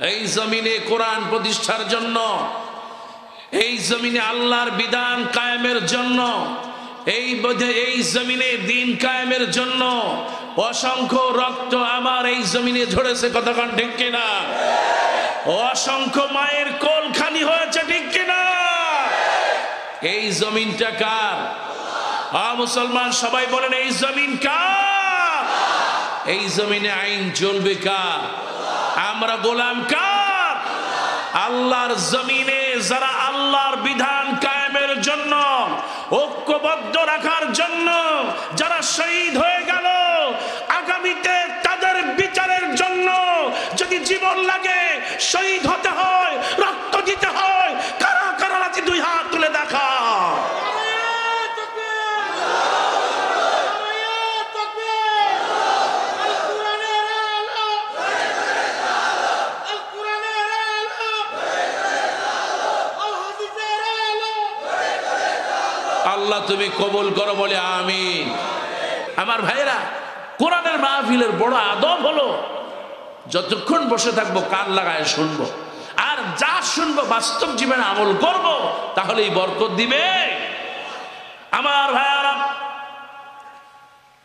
এই জমিনে কোরআন প্রতিষ্ঠার জন্য, এই জমিনে আল্লাহর বিধান কায়েমের জন্য, এই জমিনে দিন কায়েমের জন্য অসংখ্য রক্ত আমার এই জমিনে ঝরেছে, কথা কোন ঠিক কিনা? অসংখ্য মায়ের কোল খালি হয়েছে, ঠিক কিনা? এই জমিনটা কার? মুসলমান সবাই বলেন, এই জমিন কার? এই জমিনে আইন চলবে কার? আমরা গোলাম কার? আল্লাহর জমিনে যারা আল্লাহর বিধান কায়েমের জন্য, ঐক্যবদ্ধ রাখার জন্য যারা শহীদ হয়ে গেল, আগামীতে তাদের বিচারের জন্য যদি জীবন লাগে, শহীদ হতে হয়, রক্ত দিতে হয়, কারা কারা আছে দুই হাত তুলে দেখা। আল্লাহ তুমি কবুল করো, বলে আমিন। আমার ভাইরা, কোরআনের মাহফিলের বড় আদব হলো যতক্ষণ বসে থাকবো কান লাগায় শুনবো, আর যা শুনবো বাস্তব জীবনে আমল করব, তাহলেই বরকত দিবে। আমার ভাইরা,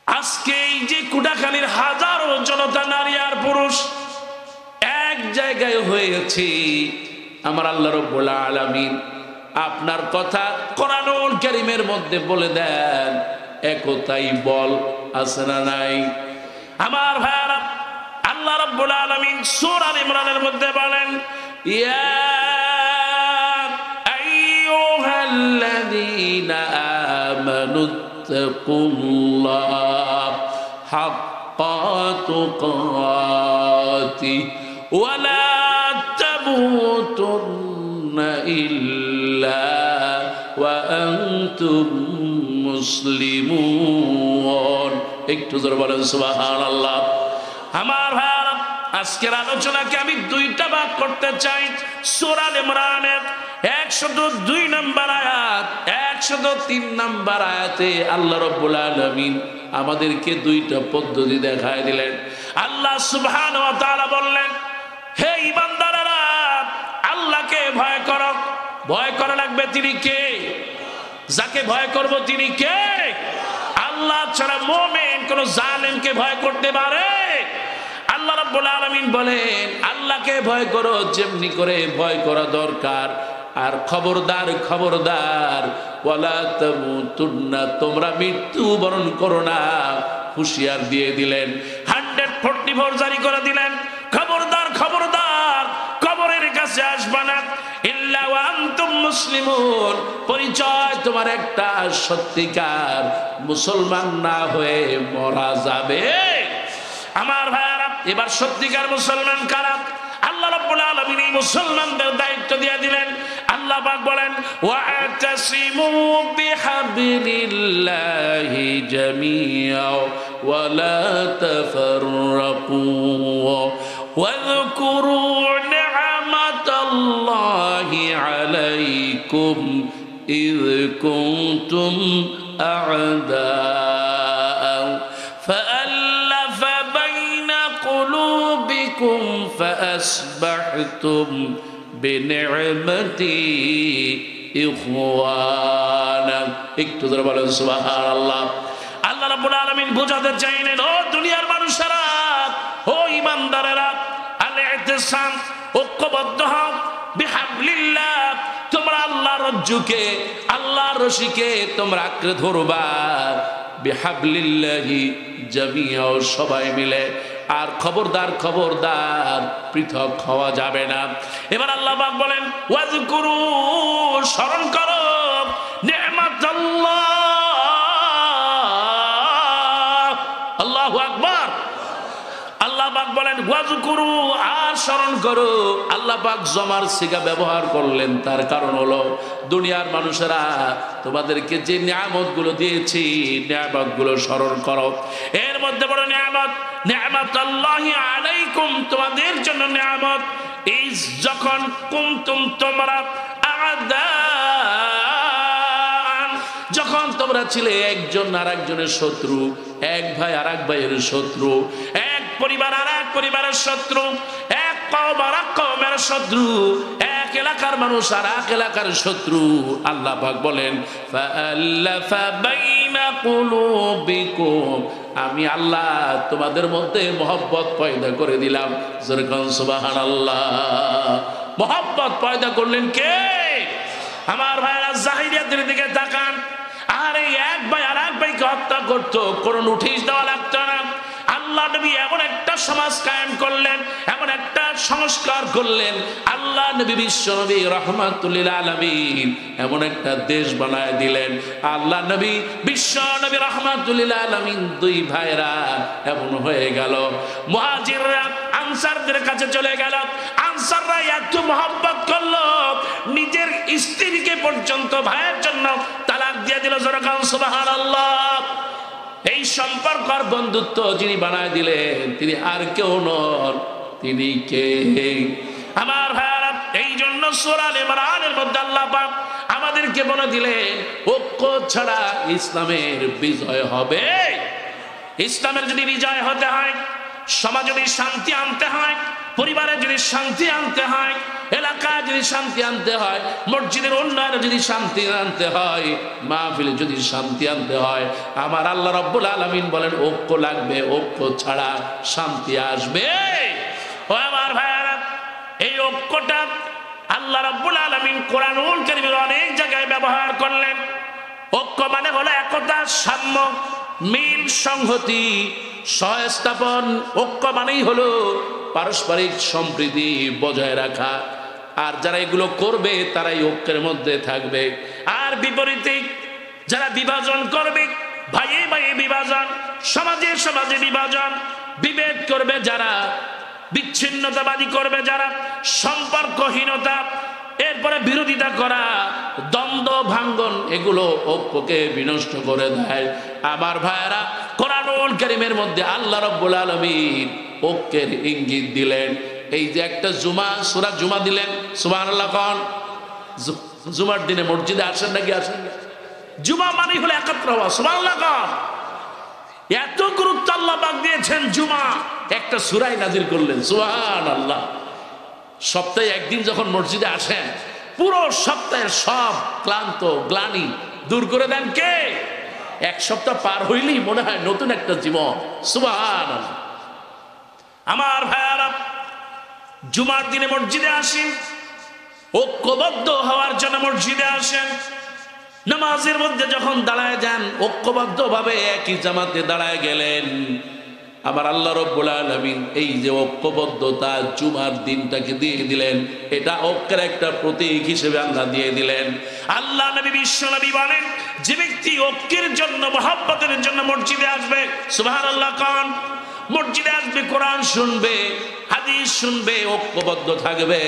আজকে এই যে কুটাখালীর হাজারো জনতা, নারী আর পুরুষ এক জায়গায় হয়েছে, আমার আল্লাহ রাব্বুল আলামিন আপনার কথা কোরআনুল কারীমের মধ্যে বলে দেন, একতাই বল আছে না নাই? আমার ভাইরা, আল্লাহ রাব্বুল আলামিন সূরা আল ইমরানের মধ্যে বলেন, ইয়া আইয়ুহাল্লাযীনা আমানুত্তাকুল্লাহ হাক্কা তুকাতি ওয়া লা তামুতুন্না ইল্লা ওয়া আনতুম মুসলিমুন। একটু জোরে বলেন সুবহানাল্লাহ। আমার ভাইরা, আজকের আলোচনাকে আমি দুইটা ভাগ করতে চাই। সূরা আল ইমরানের 102 নম্বর আয়াত, 103 নম্বর আয়াতে আল্লাহ রাব্বুল আলামিন আমাদেরকে দুইটা পদ্ধতি দেখায় দিলেন। আল্লাহ সুবহানাহু ওয়া তাআলা বললেন, হে ঈমানদারেরা, আল্লাহকে ভয় করো। ভয় করা লাগবে তিনি কে? যাকে ভয় করব তিনি কে? আল্লাহ ছাড়া মুমিন কোন জালেমকে ভয় করতে পারে? আল্লাহ রাব্বুল আলামিন বলেন, আল্লাহকে ভয় করো যেমনি করে ভয় করা দরকার। আর খবরদার খবরদার, ওয়ালা তামুতুন্না, তোমরা মৃত্যু বরণ করো না। হুঁশিয়ার দিয়ে দিলেন, 144 জারি করে দিলেন, খবরদার খবরদার, কবরের কাছে আসবা না, ইল্লা ওয়া আনতুম মুসলিমুন, পরিচয় তোমার একটা, সত্যিকার মুসলমান না হয়ে মরা যাবে। আমার ভাইরা, এবার সত্যিকার মুসলমান কারা? আল্লাহ রাব্বুল আলামিন এই মুসলমানদের দায়িত্ব দিয়ে দিলেন। আল্লাহ পাক বলেন, ওয়া'তাসিমু বিহাবলিল্লাহি জামিআ ওয়া লা তাফাররাকু ওয়াযকুরু নি'মাতাল্লাহি আলাইকুম ইয কুনতুম আ'দাআ ফাআল্লাফা বাইনা কুলুবিকুম ফাআসবাহতুম বিনি'মাতি ইখওয়ানা। একটু ধরে বলেন সুবহানাল্লাহ। আল্লাহ রাব্বুল আলামিন বোঝাতে চাইলেন, ও দুনিয়ার মানুষেরা, ও ঈমানদারেরা, আল ইতিসাম, ঐক্যবদ্ধ হও, বিহাবলিল্লাহ, তোমরা আল্লাহর রজ্জুকে, আল্লাহর রশিকে তোমরা আঁকড়ে ধরবা, বিহাবলিল্লাহি জামিআ, সবাই মিলে। আর খবরদার খবরদার, পৃথক হওয়া যাবে না। এবার আল্লাহ পাক বলেন, ওয়াজকুরু, স্মরণ করো, নি'মাতাল্লাহ, আল্লাহু আকবার। আল্লাহ পাক বলেন ওয়াজকুরু, আর স্মরণ করো। আল্লাহ পাক জমার সিগা ব্যবহার করলেন, তার কারণ হলো দুনিয়ার মানুষেরা তোমাদেরকে যে নিয়ামতগুলো দিয়েছি, নিয়ামতগুলো স্মরণ করো। এর মধ্যে বড় নিয়ামত, নি'মাতাল্লাহি আলাইকুম, তোমাদের জন্য নিয়ামত। এই যখন কুনতুম, তোমরা আ'দাআন, যখন তোমরা ছিলে একজন আর একজনের শত্রু, এক ভাই আর এক ভাইয়ের শত্রু, এক পরিবার আর এক পরিবারের শত্রু, এক কওম আর এক কওমের শত্রু, এক এলাকার মানুষ আর এক এলাকার শত্রু। আল্লাহ পাক বলেন ফাআল্লাফা বাইনা কুলুবিকুম, আমি আল্লাহ তোমাদের মধ্যে মহব্বত পয়দা করে দিলাম। যেরকম সুবহানাল্লাহ, মহব্বত পয়দা করলেন কে? আমার ভাইরা জাহিলিয়াতের দিকে তাকান, আর এই এক ভাই আর এক ভাইকে হত্যা করতো, কোনো নোটিশ দেওয়া লাগতো না। আল্লাহ নবী এমন একটা সমাজ কায়েম করলেন, এমন একটা সংস্কার করলেন। আল্লাহ নবী বিশ্ব নবী রাহমাতুল লিল আলামিন এমন একটা দেশ বানায় দিলেন। আল্লাহ নবী বিশ্ব নবী রাহমাতুল লিল আলামিন দুই ভাইরা এমন হয়ে গেল, মুহাজিররা আনসারদের কাছে চলে গেল। আনসাররা এত মহব্বত করলো, নিজের স্ত্রীকে পর্যন্ত ভাইয়ের জন্য তালাক দিয়ে দিল। যেরকম সুবহানাল্লাহ। এই সম্পর্ক আর বন্ধুত্ব যিনি বানায় দিলেন তিনি আর কেউ নন, তিনি কে? আমার ভাইরা, এই জন্য সূরা আলে ইমরানের মধ্যে আল্লাহ পাক আমাদেরকে বলে দিলেন ঐক্য ছাড়া ইসলামের বিজয় হবে। ইসলামের যদি বিজয় হতে হয়, সমাজে যদি শান্তি আনতে হয়, পরিবারে যদি শান্তি আনতে হয়, এলাকায় যদি শান্তি আনতে হয়, মসজিদের উন্নয়নে যদি শান্তি আনতে হয়, মাহফিলে যদি শান্তি আনতে হয়, আমার আল্লাহ রাব্বুল আলামিন বলেন ঐক্য লাগবে, ঐক্য ছাড়া শান্তি আসবে? ও আমার ভাইরা, এই ঐক্যটা আল্লাহ রাব্বুল আলামিন কোরআনুল কারীমের অনেক জায়গায় ব্যবহার করলেন। ঐক্য মানে হলো একতা, সাম্য, মিল, সংহতি, সহস্থাপন। ঐক্য মানেই হলো পারস্পরিক সম্প্রীতি বজায় রাখা। আর যারা এগুলো করবে তারাই ঐক্যের মধ্যে থাকবে। আর বিপরীতে যারা বিভাজন করবে, ভাইয়ে ভাইয়ে বিভাজন, সমাজে সমাজে বিভাজন, বিভেদ করবে যারা, বিচ্ছিন্নতাবাদী করবে যারা, সম্পর্কহীনতা, এরপরে বিরোধিতা করা, দ্বন্দ্ব ভাঙ্গন, এগুলো ঐক্যকে বিনষ্ট করে দেয়। আমার ভাইয়েরা, কোরআনুল কারীমের মধ্যে আল্লাহ রাব্বুল আলামিন ঐক্যের ইঙ্গিত দিলেন। এই যে একটা জুমা, সূরা জুমা দিলেন, সুবহানাল্লাহ। কোন জুমার দিনে মসজিদে আসেন নাকি আসেন না? জুমা মানে হলো একত্র হওয়া, সুবহানাল্লাহ। কোন এত গুরুত্ব আল্লাহ পাক দিয়েছেন, জুমা একটা সূরায় নাজিল করলেন, সুবহানাল্লাহ। সপ্তাহে একদিন যখন মসজিদে আসেন, পুরো সপ্তাহের সব ক্লান্ত গ্লানি দূর করে দেন কে? এক সপ্তাহ পার হইলেই মনে হয় নতুন একটা জীবন, সুবহানাল্লাহ। আমার ভাইয়ারা, জুমার দিনে মসজিদে আসেন, ঐক্যবদ্ধ হওয়ার জন্য মসজিদে আসেন। নামাজের মধ্যে যখন দাঁড়ায় যান, ঐক্যবদ্ধ ভাবে একই জামাতে দাঁড়ায় গেলেন। আমার আল্লাহ রাব্বুল আলামিন এই যে ঐক্যবদ্ধতা জুমার দিনটাকে দিয়ে দিলেন, এটা ঐক্যের একটা প্রতীক হিসেবে আল্লাহ দিয়ে দিলেন। আল্লাহ নবী বিশ্ব নবী বলেন, যে ব্যক্তি ঐক্যের জন্য, মহব্বতের জন্য মসজিদে আসবে, সুবহানাল্লাহ। কোন মসজিদে আসবে, কোরআন শুনবে, হাদিস শুনবে, ঐক্যবদ্ধ থাকবে,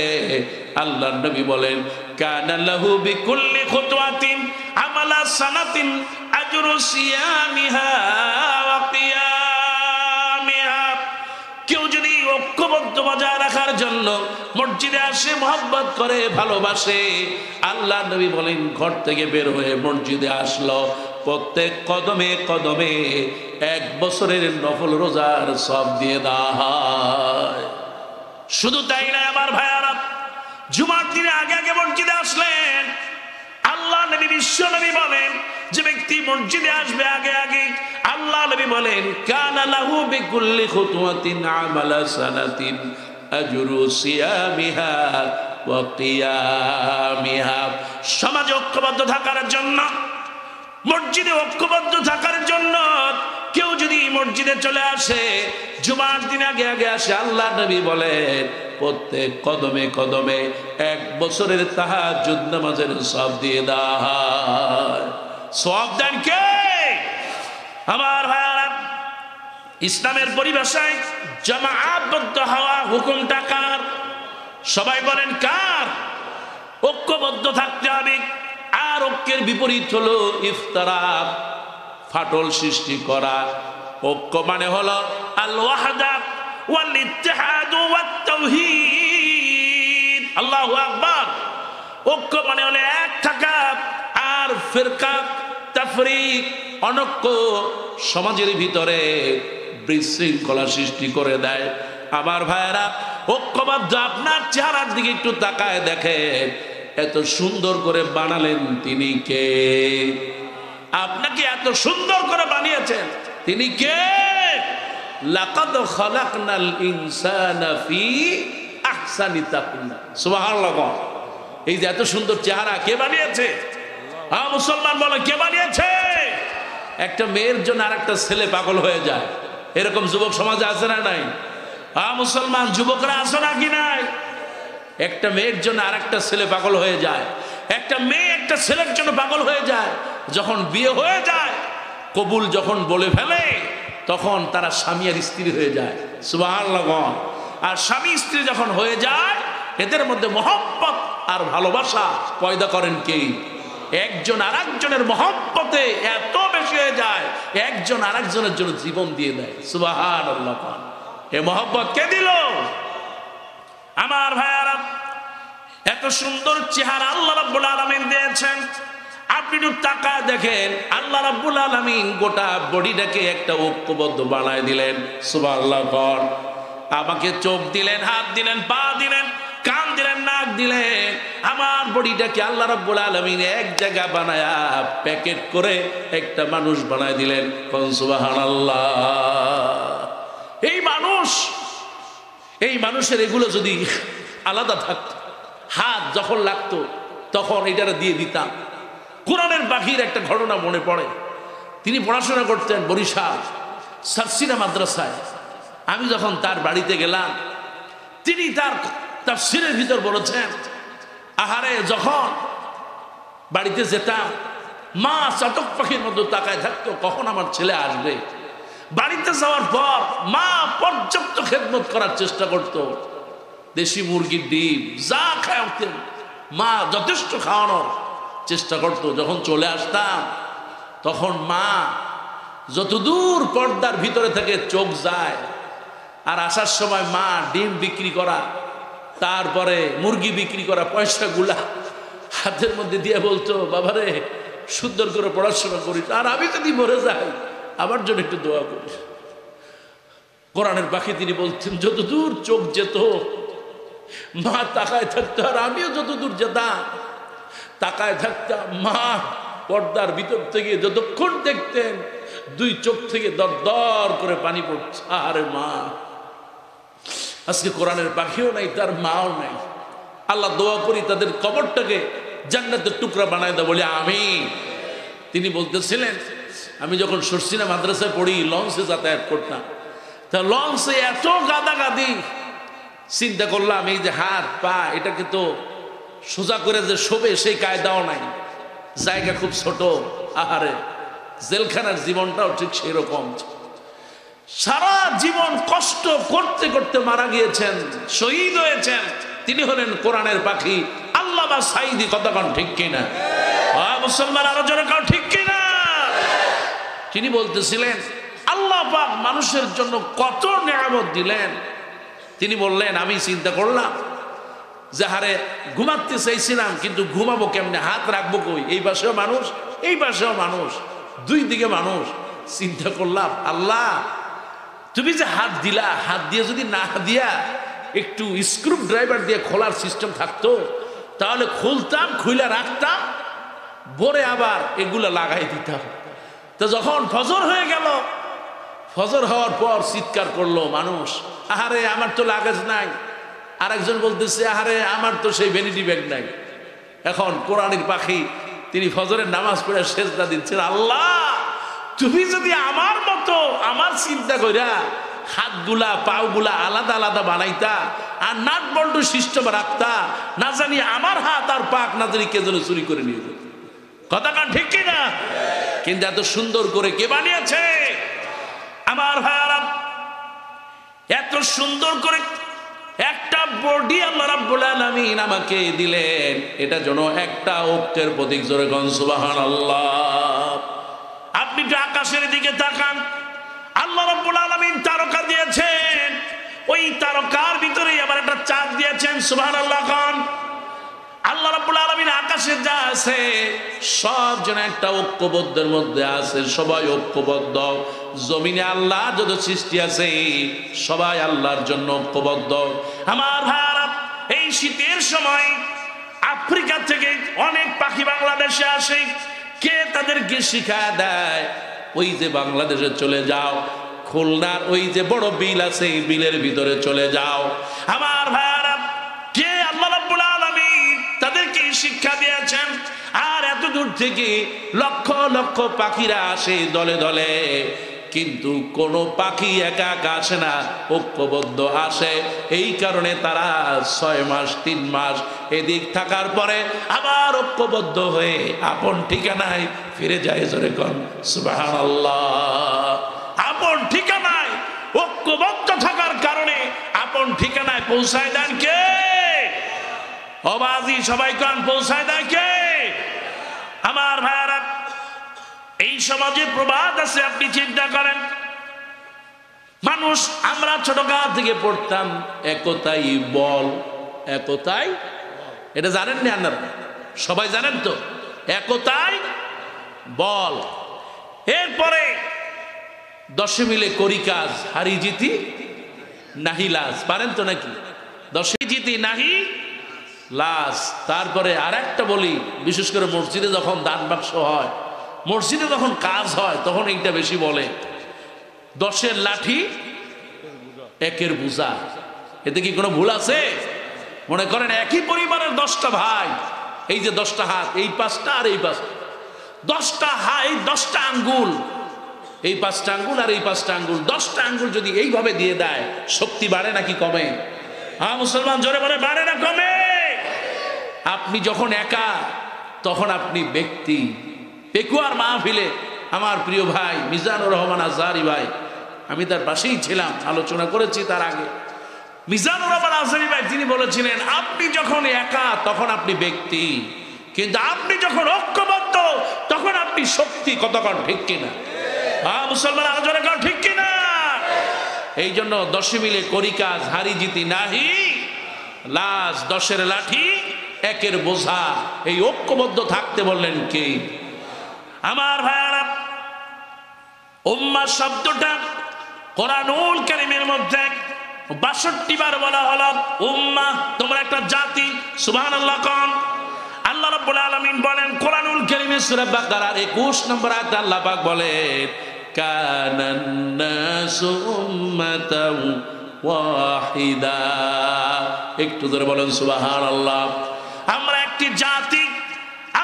আল্লাহ নবী বলেন কানা লাহু বিকুল্লি খুতওয়াতিন আমালা সানাতিন আজরু সিয়ামিহা ওয়া কিয়ামিহা। কেউ যদি ঐক্যবদ্ধ বজায় রাখার জন্য মসজিদে আসে, মহব্বত করে, ভালোবাসে, আল্লাহ নবী বলেন ঘর থেকে বের হয়ে মসজিদে আসলো, প্রত্যেক কদমে কদমে 1 বছরের নফল রোজার সব দিয়ে দেওয়া হয়। শুধু তাই না আমার ভাইয়ারা, জুমার দিনে আগে আগে মসজিদে আসলেন, আল্লাহ নবী বিশ্ব নবী বলেন যে ব্যক্তি মসজিদে আসবে আগে আগে, আল্লাহ নবী বলেন কানা লাহু বিকুল্লি খুতওয়াতিন আমালা সানাতিন আজরু সিয়ামিহা ওয়া কিয়ামিহা। সমাজ ঐক্যবদ্ধ থাকার জন্য, মসজিদে ঐক্যবদ্ধ থাকার জন্য কেউ যদি মসজিদে চলে আসে, জুমার দিন আগে আগে আসে, আল্লাহ নবী বলেন প্রত্যেক কদমে কদমে 1 বছরের তাহাজ্জুদ নামাজের সওয়াব দিয়ে দেওয়া হয়। সওয়াব দেন কে? আমার ভাইরা, ইসলামের পরিভাষায় জামাআতবদ্ধ হওয়া হুকুমটা কার? সবাই বলেন কার? ঐক্যবদ্ধ থাকতে হবে। আর ঐক্যের বিপরীত হলো ইফতিরাক, ফাটল সৃষ্টি করা। ঐক্য মানে হলো আল ওয়াহদা ওয়াল ইত্তিহাদ ওয়াত তাওহীদ। আল্লাহু আকবার। ঐক্য মানে হলো এক থাকা, আর ফিরকা, তাফরিক, অনৈক্য সমাজের ভিতরে বিশৃঙ্খলা সৃষ্টি করে দেয়। আমার ভাইয়েরা, ঐক্যবদ্ধ আপনার চেহারার দিকে একটু তাকায় দেখেন, এত সুন্দর করে বানালেন তিনি কে? আপনাকে এত সুন্দর করে বানিয়েছেন তিনি কে? লাকাদ খালাকনাল ইনসানা ফি আহসানি তাকওয়িম। সুবহানাল্লাহ। এই যে এত সুন্দর চেহারা কে বানিয়েছে? হ্যাঁ মুসলমান বলে কে বানিয়েছে? একটা মেয়ের জন্য আরেকটা ছেলে পাগল হয়ে যায়, এরকম যুবক সমাজে আছে না নাই? হ্যাঁ মুসলমান যুবকরা আছে নাকি নাই? একটা মেয়ের জন্য আরেকটা ছেলে পাগল হয়ে যায়, একটা মেয়ে একটা ছেলের জন্য পাগল হয়ে যায়। যখন বিয়ে হয়ে যায়, কবুল যখন বলে ফেলে, তখন তারা স্বামী আর স্ত্রী হয়ে যায়। সুবহানাল্লাহ। আর স্বামী স্ত্রী যখন হয়ে যায়, এদের মধ্যে মহব্বত আর ভালোবাসা পয়দা করেন কে? একজন আরেকজনের মহব্বতে এত বেশি হয়ে যায়, একজন আরেকজনের জন্য জীবন দিয়ে দেয়। সুবহানাল্লাহ। এ মহব্বত কে দিল? আমার ভাইয়ারা, এত সুন্দর চেহারা আল্লাহ রাব্বুল আলামিন দিয়েছেন। আপনি একটু তাকায় দেখেন, আল্লাহ রাব্বুল আলামিন গোটা বডিটাকে একটা ঐক্যবদ্ধ বানায় দিলেন। সুবহানাল্লাহ। আমাকে চোখ দিলেন, হাত দিলেন, পা দিলেন, কান দিলেন, নাক দিলেন। আমার বডিটাকে আল্লাহ রাব্বুল আলামিন এক জায়গা বানায়া প্যাকেট করে একটা মানুষ বানায় দিলেন। কোন সুবহানাল্লাহ। এই মানুষের এগুলো যদি আলাদা থাকতো, হাত যখন লাগতো তখন এটারা দিয়ে দিতাম। কোরআনের পাখির একটা ঘটনা মনে পড়ে। তিনি পড়াশোনা করতেন বরিশাল সারসিনা মাদ্রাসায়। আমি যখন তার বাড়িতে গেলাম, তিনি তার তাফসীরের ভিতর বলেছেন, আহারে যখন বাড়িতে যেতাম, মা চাতক পাখির মতো তাকায় থাকতো কখন আমার ছেলে আসবে। বাড়িতে যাওয়ার পর মা পর্যাপ্ত খেদমত করার চেষ্টা করত। দেশি মুরগির ডিম যা খাওয়াতেন মা যথেষ্ট খাওয়ানোর চেষ্টা করত। যখন চলে আসতাম তখন মা যতদূর পর্দার ভিতরে থেকে চোখ যায়, আর আসার সময় মা ডিম বিক্রি করা, তারপরে মুরগি বিক্রি করা পয়সাগুলা হাতের মধ্যে দিয়ে বলতো, বাবারে সুন্দর করে পড়াশোনা করিস, আর আমি যদি মরে যাই আমার জন্য একটু দোয়া করিস। কোরআনের পাখি তিনি বলতেন, যতদূর চোখ যেত মা তাকায় থাকতো, আর আমিও যতদূর যেতাম তাকায় থাকতাম। মা পর্দার ভিতর থেকে যতক্ষণ দেখতেন দুই চোখ থেকে দর দর করে পানি পড়ছে। আরে মা, আজকে কোরআনের পাখিও নাই, তার মাও নাই। আল্লাহ দোয়া করি তাদের কবরটাকে জান্নাতের টুকরা বানায় দেয়, বলে আমিন। তিনি বলতেছিলেন, আমি যখন সরসিনা মাদ্রাসায় পড়ি লঞ্চে যাতায়াত করতাম, তা লঞ্চে এত গাদাগাদি, চিন্তা করলাম এই যে হাত পা এটাকে তো সোজা করে যে শোবে সেই কায়দাও নাই, জায়গা খুব ছোট। আহারে, জেলখানার জীবনটাও ঠিক সেই রকম। সারা জীবন কষ্ট করতে করতে মারা গিয়েছেন, শহীদ হয়েছেন। তিনি হলেন কোরআনের পাখি আল্লামা সাঈদী। কথা কন ঠিক কিনা? মুসলমান আরো জোরে কন ঠিক কিনা? তিনি বলতেছিলেন, আল্লাহ পাক মানুষের জন্য কত নিয়ামত দিলেন। তিনি বললেন, আমি চিন্তা করলাম যে হারে ঘুমাতে চাইছিলাম, কিন্তু ঘুমাবো কেমনে, হাত রাখবো কই? এই পাশেও মানুষ, এই পাশেও মানুষ, দুই দিকে মানুষ। চিন্তা করলাম, আল্লাহ তুমি যে হাত দিলা, হাত দিয়ে যদি না দিয়া একটু স্ক্রু ড্রাইভার দিয়ে খোলার সিস্টেম থাকতো, তাহলে খুলতাম, খুলে রাখতাম, ভোরে আবার এগুলা লাগাই দিতাম। তো যখন ফজর হয়ে গেল, ফজর হওয়ার পর চিৎকার করলো মানুষ, আহারে আমার তো লাগেজ নাই। আরেকজন বলতেছে, আহারে আমার তো সেই ভ্যানিটি ব্যাগ নাই। এখন কোরআনের পাখি তিনি ফজরের নামাজ পড়ে সেজদা দিচ্ছেন, আল্লাহ তুমি যদি আমার মতো আমার চিন্তা কইরা হাতগুলা পাগুলা আলাদা আলাদা বানাইতা, আর নাট বল্টু সিস্টেম রাখতা, না জানি আমার হাত আর পাক না জানি কে যেন চুরি করে নিয়ে যেত। কথা কান ঠিক কিনা? কিন্তু এত সুন্দর করে কে বানিয়েছে? আমার ভাইয়ারা, এত সুন্দর করে একটা বডি আল্লাহ রাব্বুল আলামিন আমাকে দিলেন, এটা যেন একটা ঐক্যের প্রতীক। জোরে কোন সুবহানাল্লাহ। আপনি তো আকাশের দিকে তাকান, আল্লাহ রাব্বুল আলামিন তারকা দিয়েছেন, ওই তারকার ভিতরে আবার একটা চাঁদ দিয়েছেন। সুবহানাল্লাহ। আল্লাহ রাব্বুল আলামিন আকাশে যা আছে সব যেন একটা ঐক্যবদ্ধের মধ্যে আছে, সবাই ঐক্যবদ্ধ। জমিনে আল্লাহ যত সৃষ্টি আছে সবাই আল্লাহর জন্য ঐক্যবদ্ধ। আমার ভাইরা, এই শীতের সময় আফ্রিকা থেকে অনেক পাখি বাংলাদেশে আসে। কে তাদেরকে শিক্ষা দেয়? ওই যে বাংলাদেশে চলে যাও, খুলনার ওই যে বড় বিল আছে, এই বিলের ভিতরে চলে যাও। আমার ভাইরা, কে? আল্লাহ রাব্বুল আলামিন তাদেরকে শিক্ষা দিয়েছেন। আর এত দূর থেকে লক্ষ লক্ষ পাখিরা আসে দলে দলে, কিন্তু কোনো পাখি একা একা আসে না, ঐক্যবদ্ধ আসে। এই কারণে তারা 6 মাস 3 মাস এদিক থাকার পরে আবার ঐক্যবদ্ধ হয়ে আপন ঠিকানায় ফিরে যায়। জোরে কোন সুবহানাল্লাহ। আপন ঠিকানায় ঐক্যবদ্ধ থাকার কারণে আপন ঠিকানায় পৌঁছায় দেন কে? অবাজি সবাই কোন পৌঁছায় দেয় কে? আমার ভাইরা, এই সমাজে প্রবাদ আছে, আপনি চিন্তা করেন। মানুষ, আমরা ছোটকাল থেকে পড়তাম একতাই বল, একতাই, এটা জানেন না আপনারা? সবাই জানেন তো? একতাই বল। এরপরে 10 মিলে করি কাজ, হারি জিতি নাহি লাজ, পারেন তো নাকি? 10 জিতি নাহি লাজ। তারপরে আর একটা বলি, বিশেষ করে মসজিদে যখন দান বাক্স হয়, মসজিদে যখন কাজ হয়, তখন এইটা বেশি বলে, 10 লাঠি 1 বোঝা। এতে কি কোনো ভুল আছে? মনে করেন একই পরিবারের 10টা ভাই, এই যে 10টা হাত, এই 5টা আর এই 5টা, 10টা হাত, 10টা আঙ্গুল, এই 5টা আঙ্গুল আর এই 5টা আঙ্গুল, 10টা আঙ্গুল যদি এইভাবে দিয়ে দেয়, শক্তি বাড়ে নাকি কমে? হ্যাঁ মুসলমান, জোরে বলে, বাড়ে না কমে? আপনি যখন একা, তখন আপনি ব্যক্তি। পেকুয়ার মাহফিলে আমার প্রিয় ভাই মিজানুর রহমান আজহারি ভাই, আমি তার পাশেই ছিলাম, আলোচনা করেছি তার আগে। মিজানুর রহমান আজহারি ভাই তিনি বলেছিলেন, আপনি যখন একা তখন আপনি ব্যক্তি, কিন্তু আপনি যখন ঐক্যবদ্ধ তখন আপনি শক্তি। কতক্ষণ ঠিক কিনা? হ্যাঁ মুসলমান, আলোচনা কর ঠিক কিনা? এই জন্য 10 মিলে করি কাজ, হারি জিতি নাহি লাজ, 10 লাঠি 1 বোঝা। এই ঐক্যবদ্ধ থাকতে বললেন কে? আমার ভাইরা, উম্মাহ শব্দটা কোরআনুল কারীমের মধ্যে 62 বার বলা হলো উম্মাহ, তোমরা একটা জাতি। সুবহানাল্লাহ কোন? আল্লাহ রাব্বুল আলামিন বলেন কোরআনুল কারীমে সূরা বাকারার 21 নম্বর আয়াতে আল্লাহ পাক বলেন, কানান নাসু উম্মাতাও ওয়াহিদা। একটু ধরে বলেন সুবহানাল্লাহ। আমরা একটি জাতি,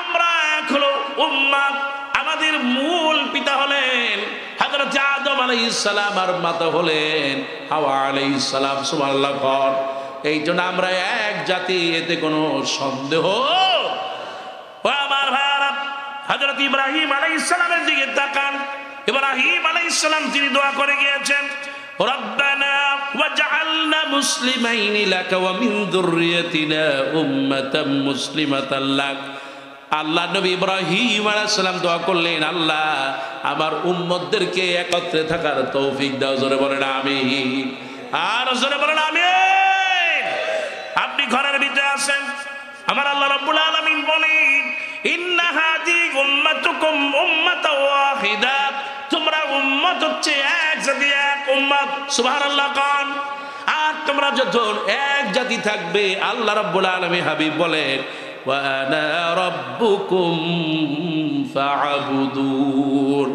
আমরা এক হলো উম্মাহ। আমাদের মূল পিতা হলেন হযরত আদম আলাইহিস সালাম, আর মাতা হলেন হাওয়া আলাইহিস সালাম। সুবহানাল্লাহ। এই জন্য আমরা এক জাতি, এতে কোনো সন্দেহ। ও আমার ভাইরা, হযরত ইব্রাহিম আলাইহিস সালামের দিকে তাকান। ইব্রাহিম আলাইহিস সালাম তিনি দোয়া করে গিয়েছেন, রব্বানা ওয়াজআলনা মুসলিমাইনি লাকা ওয়া মিন যুররিয়াতিনা উম্মাতাম মুসলিমাতান লাক। আল্লাহ নবী ইব্রাহিম আলাইহিস সালাম দোয়া করলেন, আল্লাহ আমার উম্মতদেরকে একত্রে থাকার তৌফিক দাও। জোরে বলেন আমিন। আর জোরে বলেন আমিন। আপনি ঘরের ভিতরে আছেন, আমার আল্লাহ রাব্বুল আলামিন বলেন, ইন্না হাযিহি উম্মাতুকুম উম্মাতাও ওয়াহিদা। তোমরা উম্মত হচ্ছে এক জাতি, এক উম্মত। সুবহানাল্লাহ কোন? আর তোমরা যখন এক জাতি থাকবে, আল্লাহ রাব্বুল আলামিন হাবিব বলেন, ওয়া আনা রাব্বুকুম ফা'বুদুন।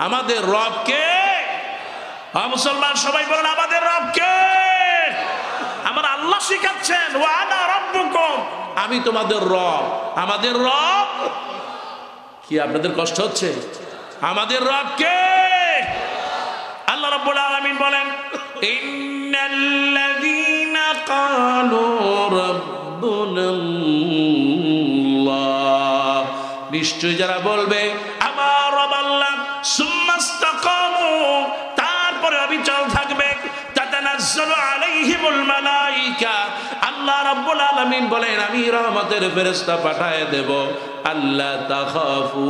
আমাদের রব কে? মুসলমান সবাই বলেন, আমাদের রব কে? আমার আল্লাহ শিখাচ্ছেন, ওয়া আনা রাব্বুকুম, আমি তোমাদের রব। আমাদের রব কি? আপনাদের কষ্ট হচ্ছে? আমাদের রব কে? আল্লাহ রাব্বুল আলামিন বলেন, ইন্নাল্লাযীনা ক্বালু রাব্বুনাল্লাহ, নিশ্চয় যারা বলবে আমার রব আল্লাহ, সুম্মাস্তাকামু, তারপরে অবিচল থাকবে, তাতানাজ্জালু আলাইহিমুল মালায়েকা, আল্লাহ রাব্বুল আলামিন বলেন আমি রহমতের ফেরেশতা পাঠায় দেব, আল্লাহ তাখাফু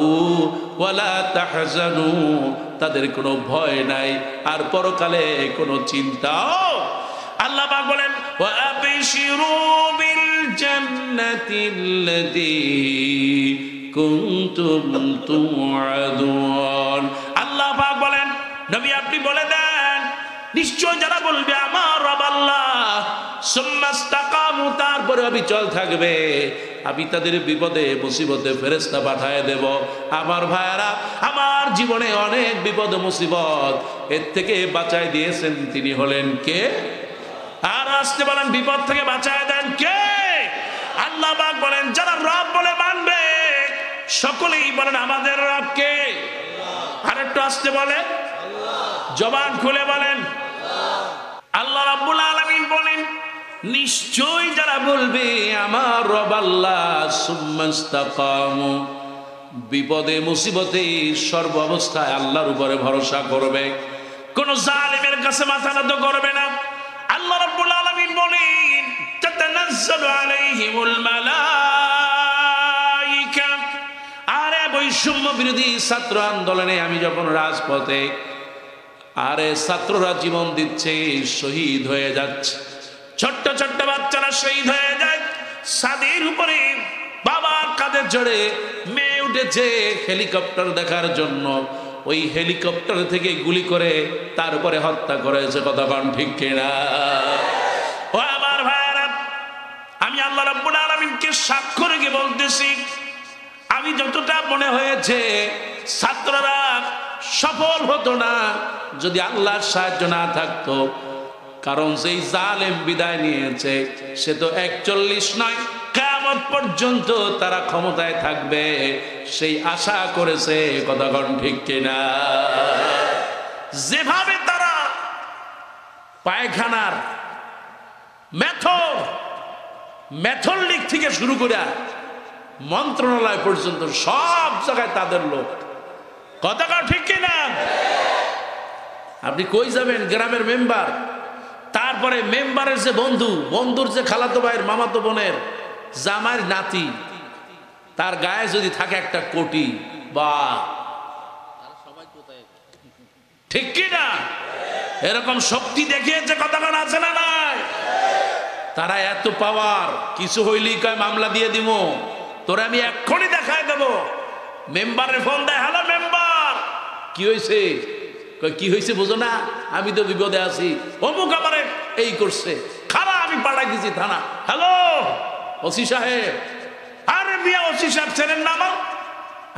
ওয়ালা তাহজানু, তাদের কোনো ভয় নাই আর পরকালে কোনো চিন্তাও। আল্লাহ পাক বলেন, ওয়া আবশিরু বিল জান্নাতিল্লাতী কুনতুম তুআদুন। আল্লাহ পাক বলেন, নবী আপনি বলে দেন, নিশ্চয় যারা বলবে আমার রব আল্লাহ, সুম্মা ইসতাকামু, তারপরে অবিচল থাকবে, আমি তাদের বিপদে মুসিবতে ফেরেশতা পাঠায় দেব। আমার ভাইরা, আমার জীবনে অনেক বিপদ মুসিবত, এর থেকে বাঁচায় দিয়েছেন তিনি হলেন কে? আর আসতে বলেন, বিপদ থেকে বাঁচায় দেন কে? আল্লাহ পাক বলেন, যারা রব বলে মানবে সকলেই বলেন আমাদের রব কে? আর একটু আসতে বলেন, জবান খুলে বলেন। আল্লাহ রাব্বুল আলামিন বলেন, নিশ্চয় যারা বলবে আমার রব আল্লাহ, সুম্মা ইসতাকামু, বিপদে মুসিবতে সর্ব অবস্থায় আল্লাহর উপরে ভরসা করবে, কোন জালিমের কাছে মাথা নত করবে না। আল্লাহ রাব্বুল আলামিন বলেন, তাতানাজ্জালু আলাইহিমুল মালাইকা। আরে বৈষম্য বিরোধী ছাত্র আন্দোলনে আমি যখন রাজপথে, আরে ছাত্ররা জীবন দিচ্ছে, শহীদ হয়ে যাচ্ছে, ছোট্ট ছোট্ট বাচ্চারা শহীদ হয়ে যায়, ছাদের উপরে বাবা কাঁধে চড়ে মেয়ে উঠেছে হেলিকপ্টার দেখার জন্য, ওই হেলিকপ্টার থেকে গুলি করে তারপরে হত্যা করেছে। কথা বলেন ঠিক কিনা? ও আমার ভাইরা, আমি আল্লাহ রাব্বুল আলামিনকে সাক্ষ্য রেখে বলতেছি, আমি যতটা মনে হয়েছে ছাত্ররা সফল হতো না যদি আল্লাহর সাহায্য না থাকতো। কারণ সেই জালেম বিদায় নিয়েছে, সে তো 41 নয়, কিয়ামত পর্যন্ত তারা ক্ষমতায় থাকবে, সেই আশা করেছে। কথা কোন ঠিক কিনা? যেভাবে তারা পায়খানার মেথর লিগ থেকে শুরু করে মন্ত্রণালয় পর্যন্ত সব জায়গায় তাদের লোক। কথা কোন ঠিক কিনা? আপনি কই যাবেন, গ্রামের মেম্বার, তারপরে মেম্বারের যে বন্ধুর যে খালাতো ভাইয়ের মামাতো বোনের জামাইয়ের নাতি, তার গায়ে যদি থাকে একটা কোটি, বা ঠিক কিনা? এরকম শক্তি দেখিয়েছে। কথা কোন আছে না নাই? তারা এত পাওয়ার, কিছু হইলেই কয় মামলা দিয়ে দিব, তোরে আমি এক্ষুনি দেখায় দেব। মেম্বারের ফোন দেয়, হ্যালো মেম্বার, কি হয়েছে? কি হয়েছে বুঝো না? আমি তো বিপদে আছি, অমুক আমারে এই করছে, খারাপ, আমি পাঠাই দিছি থানা। হ্যালো ওসি সাহেব। আরে মিয়া ওসি সাহেব ছেলের নাম,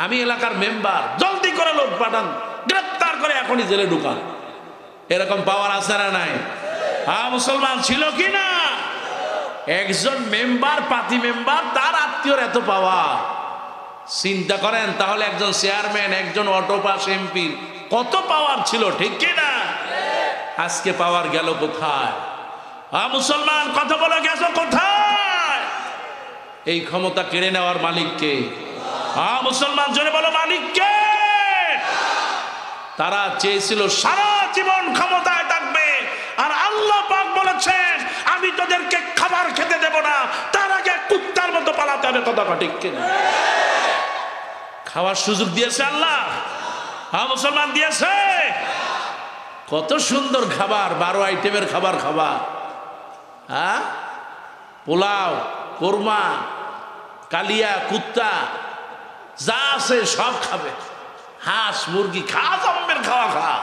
আমি এলাকার মেম্বার, জলদি করে লোক পাঠান, গ্রেপ্তার করে এখনই জেলে ঢুকান। এরকম পাওয়ার আছে না নাই? হ্যাঁ, মুসলমান ছিল কি না? একজন মেম্বার, পাতি মেম্বার, তার আত্মীয়র এত পাওয়ার, চিন্তা করেন তাহলে একজন চেয়ারম্যান, একজন অটো পাস এমপি কত পাওয়ার ছিল, ঠিক কিনা? আজকে পাওয়ার গেল কোথায়? মুসলমান কথা বলে গেছো কোথায়? এই ক্ষমতা কেড়ে নেওয়ার মালিক কে? মুসলমান জোরে বলো, মালিক কে? তারা চেয়েছিল সারা জীবন ক্ষমতায় থাকবে, আর আল্লাহ পাক বলেছেন আমি তোদেরকে খাবার খেতে দেব না, তার আগে কুত্তার মতো পালাতে হবে। কথা ঠিক কিনা? খাওয়ার সুযোগ দিয়েছে আল্লাহ, মুসলমান দিয়েছে। কত সুন্দর খাবার, 12 আইটেমের খাবার খাবা, হ্যাঁ, পোলাও, কোরমা, কালিয়া, কুত্তা, যা আছে সব খাবে, হাঁস মুরগি, খাওয়া জম্মের খাওয়া খা।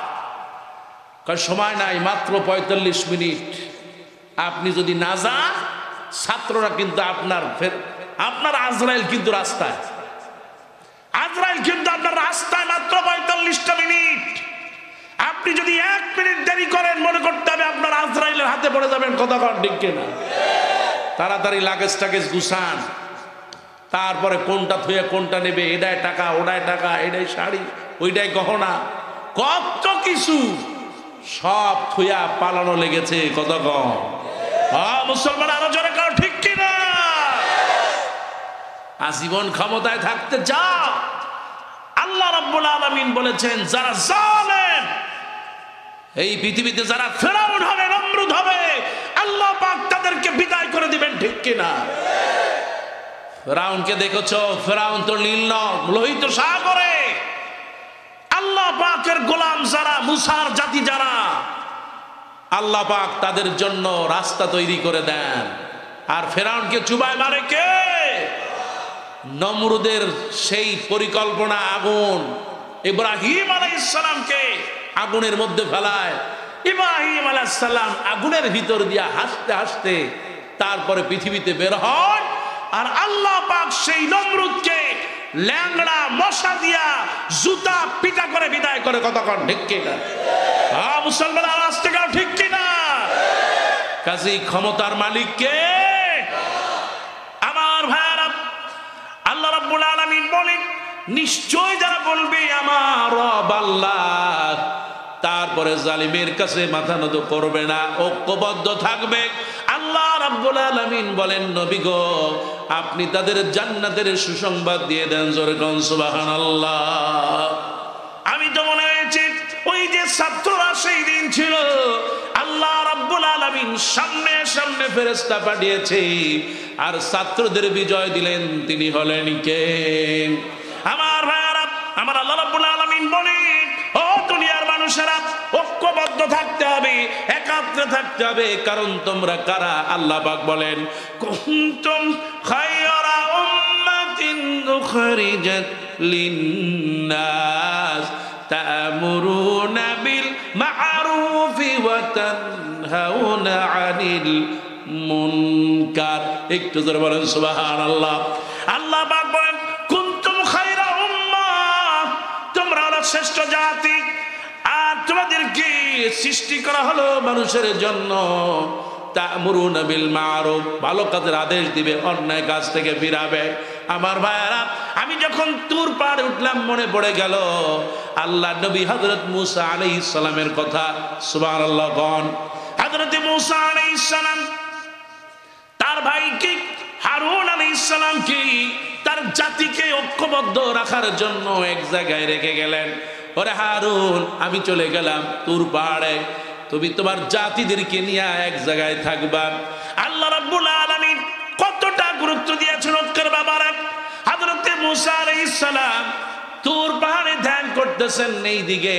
সময় নাই, মাত্র 45 মিনিট। আপনি যদি না যান, ছাত্ররা কিন্তু আপনার আজরাইল কিন্তু রাস্তায়, আজরাইল কিন্তু আপনার রাস্তায় মাত্র 45টা মিনিট। আপনি যদি 1 মিনিট দেরি করেন, মনে করতে হবে আপনার আজরাইলের হাতে পড়ে যাবেন। কথা কর ঠিক কিনা? তাড়াতাড়ি লাগেজ টাগেজ গুছান, তারপরে কোনটা থুয়ে কোনটা নেবে, এটাই টাকা, ওটাই টাকা, এটাই শাড়ি, ওইটাই গহনা, কত কিছু সব থুয়া পালানো লেগেছে। কত কম মুসলমান, আরো জোরে কারো ঠিক কিনা? আজীবন ক্ষমতায় থাকতে যাও। আল্লাহ রাব্বুল আলামিন বলেছেন, যারা জালেম, এই পৃথিবীতে যারা ফেরাউন হবে, নমরুদ হবে, আল্লাহ পাক তাদেরকে বিদায় করে দিবেন। ঠিক কিনা? ফেরাউনকে দেখেছো? ফেরাউন তো নীল লোহিত সাগরে, আল্লাহ পাকের গোলাম যারা, মুসার জাতি যারা, আল্লাহ পাক তাদের জন্য রাস্তা তৈরি করে দেন। আর ফেরাউনকে চুবায় মারে কে? নমরুদের সেই পরিকল্পনা আগুন, ইব্রাহিম আলাইহিস সালামকে আগুনের মধ্যে ফেলায়। ইব্রাহিম আলাইহিস সালাম আগুনের ভিতর দিয়া হাসতে হাসতে তারপরে পৃথিবীতে বের হয়, আর আল্লাহ পাক সেই নমরুদকে ল্যাংড়া মশা দিয়া জুতা পিটা করে বিদায় করে। কতক্ষণ ঠিক কিনা? মুসলমান আওয়াজ থেকে ঠিক কিনা? কাজী ক্ষমতার মালিক কে? আমার ভাইরা, আল্লাহ রাব্বুল আলামিন বলেন নিশ্চয় যারা বলবে আমার রব আল্লাহ, তারপরে জালিমের কাছে মাথা নত করবে না, ঐক্যবদ্ধ থাকবে। আল্লাহ রাব্বুল আলামিন বলেন নবী গো, আপনি তাদের জান্নাতের সুসংবাদ দিয়ে দেন। জোরে কোন সুবহানাল্লাহ। আমি তো মনে হয়েছে ওই যে ছাত্ররা সেই দিন ছিল, আল্লাহ রাব্বুল আলামিন সামনে সামনে ফেরেশতা পাঠিয়েছে আর ছাত্রদের বিজয় দিলেন। তিনি হলেন কে? আমার ভাইরা, আমার আল্লাহ রাব্বুল আলামিন বলেন ও দুনিয়ার মানুষেরা, ঐক্যবদ্ধ থাকতে হবে, একাত্রে থাকতে হবে। কারণ তোমরা কারা? আল্লাহ পাক বলেন কুনতুম খায়রা উম্মাতিন উখরিজাত লিন্নাস তা'মুরুনা বিল মা'রুফি ওয়া তানহাউনা আনিল মুনকার। একটু জোরে বলেন সুবহানাল্লাহ। আল্লাহ পাক বলেন কুনতুম খায়রা উম্মাহ, তোমরা হলো শ্রেষ্ঠ জাতি, আর তোমাদেরকে সৃষ্টি করা হলো মানুষের জন্য। তা'মুরুনা বিল মা'রুফ, ভালো কাজের আদেশ দিবে, অন্যায় কাজ থেকে ফিরাবে। আমার ভাইয়েরা, আমি যখন তুর পাহাড়ে উঠলাম মনে পড়ে গেল আল্লাহ নবী হযরত মূসা আলাইহিস সালামের কথা। সুবহানাল্লাহ। কোন হযরত মূসা আলাইহিস সালাম তার ভাইকে হারুন আলাইহিস সালামকে তার জাতিকে ঐক্যবদ্ধ রাখার জন্য এক জায়গায় রেখে গেলেন। ওরে হারুন, আমি চলে গেলাম তুর পাহাড়ে, তুমি তোমার জাতিদেরকে নিয়ে এক জায়গায় থাকবা। আল্লাহ রাব্বুল আলামিন কতটা গুরুত্ব দিয়েছেন ঐক্যের ব্যাপারে। হযরত মূসা আলাইহিস সালাম তুর পাহাড়ে ধ্যান করতেছেন, এই দিকে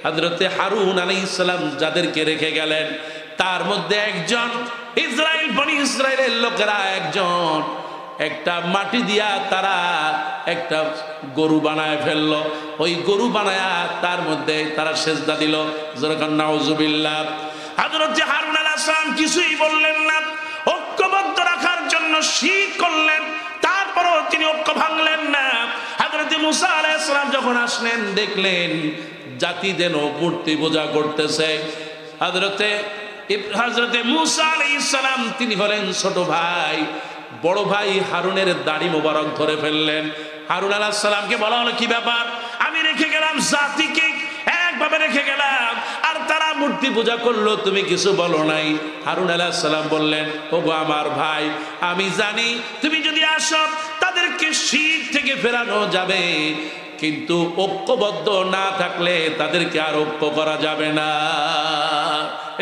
হযরত হারুন আলাইহিস সালাম যাদেরকে রেখে গেলেন তার মধ্যে একজন ইসরাইল, বনি ইসরাইলের লোকেরা একজন একটা মাটি দিয়া তারা একটা গরু বানায় ফেললো। ওই গরু বানায়া তার মধ্যে তারা সেজদা দিল। যেরকম নাউজুবিল্লাহ। হযরত হারুন আলাইহিস সালাম কিছুই বললেন না, ঐক্যবদ্ধ রাখার জন্য শীত করলেন, তারপরও তিনি ঐক্য ভাঙলেন না। হযরত মূসা আলাইহিস সালাম যখন আসলেন দেখলেন জাতি যেন মূর্তি পূজা করতেছে। হযরতে মূসা আলাইহিস সালাম তিনি হলেন ছোট ভাই, বড় ভাই হারুনের দাড়ি মোবারক ধরে ফেললেন। হারুন আলাইহিস সালামকে বলা হলো কি ব্যাপার? আমি রেখে গেলাম জাতিকে একভাবে রেখে গেলাম, আর তারা মূর্তি পূজা করলো, তুমি কিছু বলো নাই। হারুন আলাইহিস সালাম বললেন ওগো আমার ভাই, আমি জানি তুমি যদি আসো তাদেরকে শিরক থেকে ফেরানো যাবে, কিন্তু ঐক্যবদ্ধ না থাকলে তাদেরকে আর ঐক্য করা যাবে না।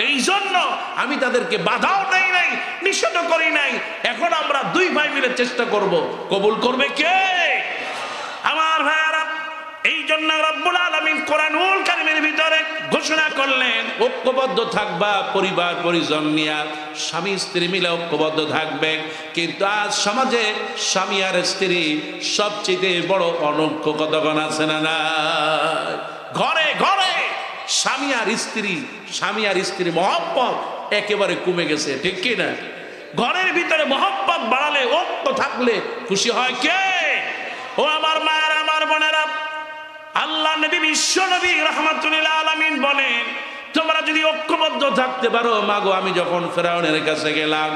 এই জন্য আমি তাদেরকে বাধাও দেই নাই, নিষেধ করি নাই। এখন আমরা দুই ভাই মিলে চেষ্টা করব, কবুল করবে কে? আমার ভাইয়ারা, এই জন্য রব্বুল আলামিন কোরআনুল কারীমের ভিতরে ঘোষণা করলেন ঐক্যবদ্ধ থাকবা, পরিবার পরিজন নিয়ে স্বামী স্ত্রী মিলে ঐক্যবদ্ধ থাকবে। কিন্তু আজ সমাজে স্বামী আর স্ত্রী সবচেয়ে বড় অনৈক্য কতক্ষণ আছে না? ঘরে ঘরে স্বামী আর স্ত্রী মহব্বত একেবারে কমে গেছে, ঠিক কি না? ঘরের ভিতরে মহব্বত বাড়ালে, ঐক্য থাকলে খুশি হয় কে? ও আমার মায়ের, আমার বোনেরা, আল্লাহ নবী, বিশ্ব নবী রাহমাতুল আলামিন বলেন তোমরা যদি ঐক্যবদ্ধ থাকতে পারো। মাগো, আমি যখন ফেরাউনের কাছে গেলাম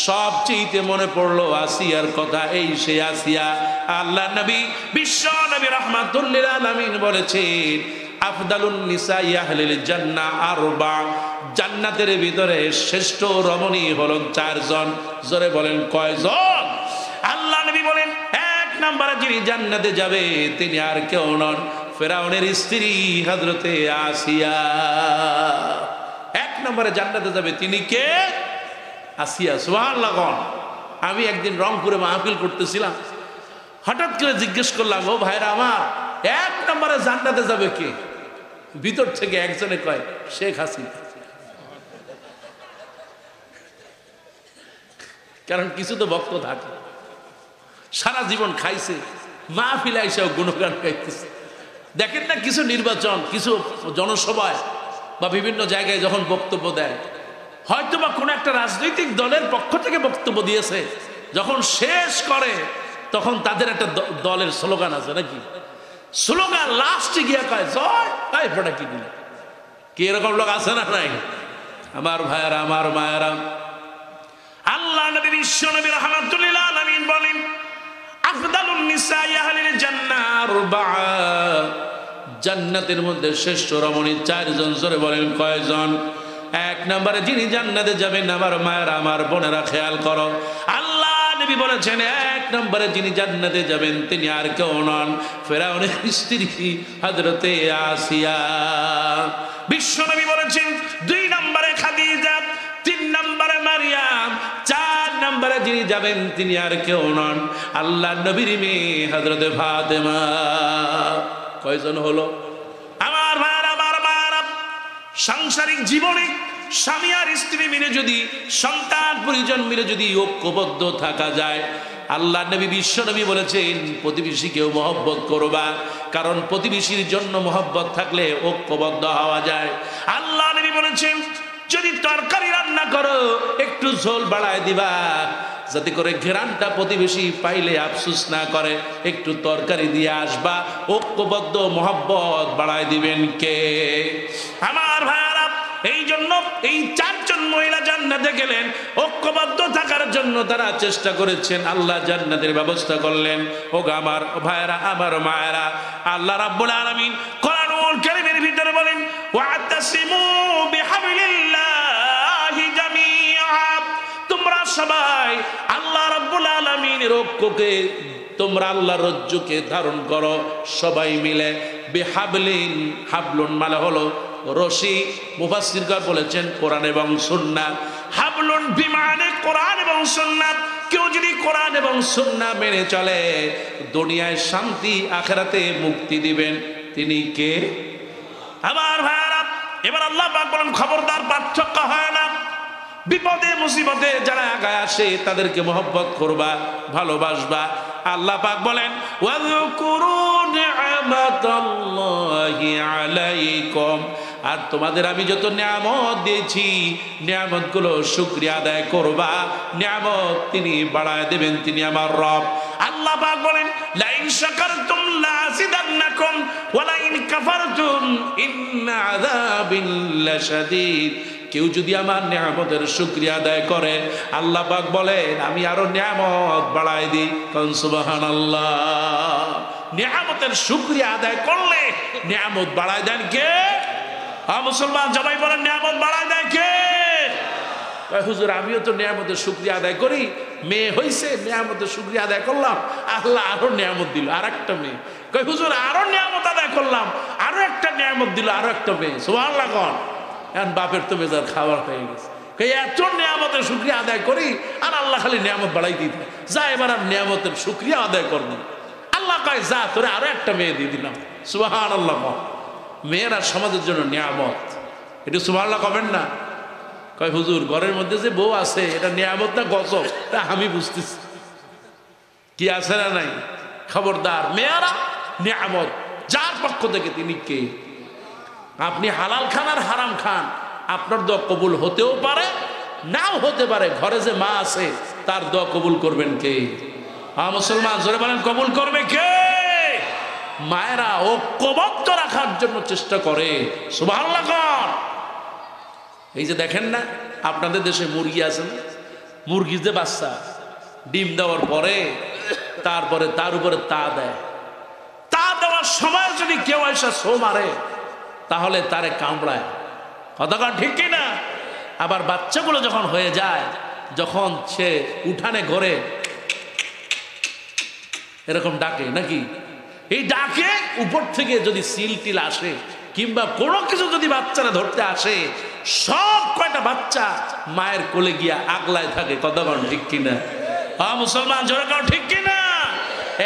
সবচেয়ে মনে পড়লো আসিয়ার কথা। এই সে আসিয়া। আল্লাহ নবী, বিশ্ব নবী রাহমাতুল আলামিন বলেছেন আফদালুন নিসাই আহলিল জান্নাহ আরবা, জান্নাতের ভিতরে শ্রেষ্ঠ রমণী হলেন চারজন। জোরে বলেন কয়জন? আল্লাহ নবী বলেন এক নম্বরে যিনি জান্নাতে যাবে তিনি আর কেউ নন, ফেরাউনের স্ত্রী হযরতে আসিয়া। এক নম্বরে জান্নাতে যাবে তিনি কে? আসিয়া। সুবহানাল্লাহ। আমি একদিন রংপুরে মাহফিল করতেছিলাম, হঠাৎ করে জিজ্ঞেস করলাম ও ভাইরা আমার, এক নম্বরে জান্নাতে যাবে কে? ভিতর থেকে একজনে কয় শেখ হাসিনা। কারণ কিছু তো ভক্ত থাকে, সারা জীবন খাইছে, মাহফিলে আইসাও গুণগান গাইতেছে। দেখেন না কিছু নির্বাচন, কিছু জনসভায় বা বিভিন্ন জায়গায় যখন বক্তব্য দেয়, হয়তো বা কোনো একটা রাজনৈতিক দলের পক্ষ থেকে বক্তব্য দিয়েছে, যখন শেষ করে তখন তাদের একটা দলের স্লোগান আছে নাকি, স্লোগান লাস্টে গিয়া কয় জয় তাই ফোটা কি দিল, কি এরকম লোক আছে না নাই? আমার ভাইয়ারা, আমার মায়েরা, আল্লাহ নবী বিশ্ব নবী রাহমাতুল লিল আলামিন বলেন আফদালুন নিসাই আহলিল জান্নাহ আরবাআ, জান্নাতের মধ্যে শ্রেষ্ঠ রমণী চারজন। জোরে বলেন কয়জন? এক নম্বরে যিনি জান্নাতে যাবেন, আমার মায়েরা, আমার বোনেরা খেয়াল করো, আল্লাহ নবী বলেছেন এক নম্বরে যিনি জান্নাতে যাবেন তিনি আর কেউ নন, ফেরাউনের স্ত্রী হযরতে আসিয়া। বিশ্ব নবী বলেছেন দুই নম্বরে খাদিজা, তিন নম্বরে মারিয়াম, চার নম্বরে যিনি যাবেন তিনি আর কেউ নন, আল্লাহ নবীর মেয়ে হযরতে ফাতেমা। কয়জন হলো? আমার ভাইরা, আমার মায়েরা, সাংসারিক জীবনে স্বামী আর স্ত্রী মিলে যদি, সন্তান পরিজন মিলে যদি ঐক্যবদ্ধ থাকা যায়, আল্লাহ নবী বিশ্ব নবী বলেছেন প্রতিবেশীকেও মহব্বত করবা, কারণ প্রতিবেশীর জন্য মহব্বত থাকলে ঐক্যবদ্ধ হওয়া যায়। আল্লাহ নবী বলেছেন যদি তরকারি রান্না করো একটু ঝোল বাড়ায় দিবা, যাতে করে ঘেরানটা প্রতিবেশী পাইলে আফসোস না করে, একটু তরকারি দিয়ে আসবা, ঐক্যবদ্ধ মহব্বত বাড়ায় দিবেন কে? আমার ভাইয়ারা, এই জন্য এই চারজন মহিলা জান্নাতে গেলেন, ঐক্যবদ্ধ থাকার জন্য তারা চেষ্টা করেছেন, আল্লাহ জান্নাতের ব্যবস্থা করলেন। ও আমার ভাইয়ারা, আমার মায়েরা, আল্লাহ রাব্বুল আলামিন কোরআনুল কারীমের ভিতরে বলেন ওয়াতাসিমু বিহাবলিল্লাহি জামিআ, তোমরা সবাই আল্লাহ রাব্বুল আলামিনের ঐক্যকে, তোমরা আল্লাহর রজ্জুকে ধারণ করো সবাই মিলে। বিহাবলিন, হাবলুন মানে হলো রশি, মুফাসসিরগণ বলেছেন কোরআন এবং সুন্নাহ। হাবলুন বিমানে কোরআন এবং সুন্নাহ, কেউ যদি কোরআন এবং সুন্নাহ মেনে চলে দুনিয়ায় শান্তি, আখিরাতে মুক্তি দিবেন তিনি কে? আমার ভাইরা, এবার আল্লাহ পাক বলেন খবরদার পার্থক্য হয় না, বিপদে মুসিবতে যারা আগায় আসে তাদেরকে মহব্বত করবা, ভালোবাসবা। আল্লাহ পাক বলেন ওয়াযকুরু নি'মাতাল্লাহি আলাইকুম, আর তোমাদের আমি যত নিয়ামত দিয়েছি নিয়ামতগুলো শুকরিয়া আদায় করবা, নিয়ামত তিনি বাড়ায় দেবেন, তিনি আমার রব। আল্লাহ পাক বলেন লাইন শাকারতুম লাযিদান্নাকুম ওয়া লাইন কাফারতুম ইন্না আযাবি লাশাদীদ, কেউ যদি আমার নিয়ামতের শুকরিয়া আদায় করে আল্লাহ পাক বলেন আমি আরো নিয়ামত বাড়াই দিই। কোন সুবহানাল্লাহ। নিয়ামতের শুকরিয়া আদায় করলে নিয়ামত বাড়ায় দেন কে? মুসলমান সবাই বলেন নিয়ামত বাড়ায় দেয় কে? হুজুর আমিও তো নিয়ামতের শুকরিয়া আদায় করি, মেয়ে হইছে নিয়ামতের শুকরিয়া আদায় করলাম, আল্লাহ আরো নিয়ামত দিল, আর একটা মেয়ে। কই হুজুর আরো নিয়ামত আদায় করলাম, আরো একটা নিয়ামত দিল, আরো একটা মেয়ে। সুবহানাল্লাহ কোন? এখন বাপের তো মেজার খাবার হয়ে গেছে, এত নিয়ামতের শুকরিয়া আদায় করি আর আল্লাহ খালি নিয়ামত বাড়াই দিতে, যা এবার আর নিয়ামতের শুকরিয়া আদায় করবো। আল্লাহ কয় যা তোরে আরো একটা মেয়ে দিয়ে দিলাম। সুবহানাল্লাহ। মেয়েরা সমাজের জন্য নিয়ামত, এটা সুবহানাল্লাহ কবেন না? কয় হুজুর ঘরের মধ্যে যে বউ আছে এটা নিয়ামত না গজব? তা আমি বুঝতেছি কি আছে না নাই। খবরদার, মেয়েরা নিয়ামত, যার পক্ষ থেকে তিনি কে? আপনি হালাল খান আর হারাম খান, আপনার দোয়া কবুল হতেও পারে নাও হতে পারে। ঘরে যে মা আছে তার দোয়া কবুল করবেন কে? মুসলমান জোরে বলেন কবুল করবে কে? মায়েরা ঐক্যবদ্ধ রাখার জন্য চেষ্টা করে। সুবহানাল্লাহ। এই যে দেখেন না আপনাদের দেশে মুরগি আছে না, মুরগির যে বাচ্চা ডিম দেওয়ার পরে তারপরে তার উপরে তা দেয়, তা দেওয়ার সময় যদি কেউ এসে ছো মারে তাহলে তারে কামড়ায়। কথা ঠিক কি না? আবার বাচ্চাগুলো যখন হয়ে যায়, যখন সে উঠানে ঘরে এরকম ডাকে নাকি, এই ডাকে উপর থেকে যদি সিল টিল আসে কিংবা কোনো কিছু যদি বাচ্চারা ধরতে আসে, সব কয়টা বাচ্চা মায়ের কোলে গিয়া আগলায় থাকে। কথা ঠিক কিনা? মুসলমান জোরে কারণ ঠিক কিনা?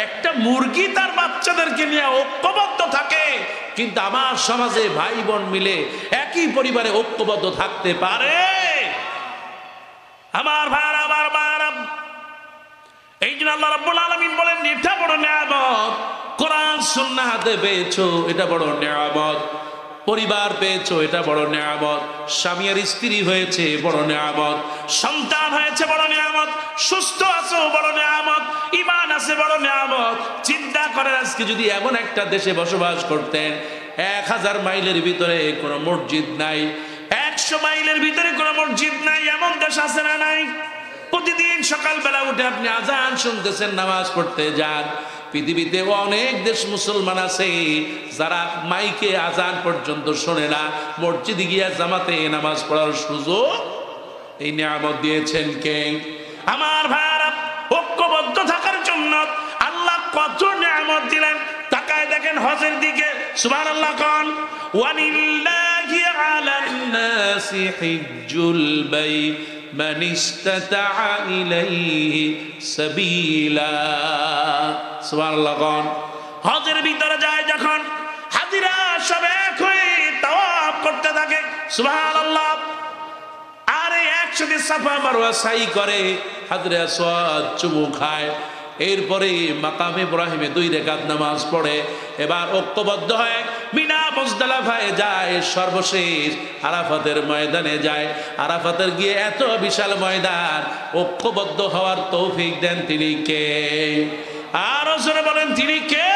একটা মুরগি তার বাচ্চাদেরকে নিয়ে ঐক্যবদ্ধ থাকে, কিন্তু আমার সমাজে ভাই বোন মিলে একই পরিবারে ঐক্যবদ্ধ থাকতে পারে? আমার ভাইরা, আমার মায়েরা, এই এই জন্য আল্লাহ রাব্বুল আলামিন বলেন এটা বড় নিয়ামত। কোরআন সুন্নাহ হাতে পেয়েছো, এটা বড় নিয়ামত। পরিবার পেয়েছো, এটা বড় নিয়ামত। স্বামী আর স্ত্রী হয়েছে, বড় নিয়ামত। সন্তান হয়েছে, বড় নিয়ামত। সুস্থ আছো, বড় নিয়ামত। ঈমান আছে, বড় নিয়ামত। চিন্তা করেন আজকে যদি এমন একটা দেশে বসবাস করতেন 1000 মাইলের ভিতরে কোনো মসজিদ নাই, 100 মাইলের ভিতরে কোনো মসজিদ নাই, এমন দেশ আছে না নাই? প্রতিদিন সকালবেলা উঠে আপনি আজান শুনতেছেন, নামাজ পড়তে যান। পৃথিবীতে অনেক দেশ মুসলমান আছে যারা মাইকে আজান পর্যন্ত শোনে না, মসজিদে গিয়া জামাতে নামাজ পড়ার সুযোগ এই নিয়ামত দিয়েছেন কে? আমার ভাইরা, ঐক্যবদ্ধ থাকার জন্য আল্লাহ কত নিয়ামত দিলেন। তাকায় দেখেন হজের দিকে, সুবহানাল্লাহ কোন ওয়ালিল্লাহি আলান নাসি হিজ্জুল বাইত মান ইসতাতা ইলাইহি সাবিলা। সুবহানাল্লাহ কোন হজের ভিতরে যায় যখন হাজিরা সব এক হয়ে তাওয়াফ করতে থাকে, সুবহানাল্লাহ। আরে একসাথে সাফা মারওয়া সাই করে, হাজরে আসওয়াদ চুমু খায়, এরপরে মাকামে ইব্রাহিমে 2 রাকাত নামাজ পড়ে। এবার ঐক্যবদ্ধ হয়ে মিনা মুজদালিফায় যায়, সর্বশেষ আরাফাতের ময়দানে যায়। আরাফাতের গিয়ে এত বিশাল ময়দান, ঐক্যবদ্ধ হওয়ার তৌফিক দেন তিনি কে? আর জোরে বলেন তিনি কে?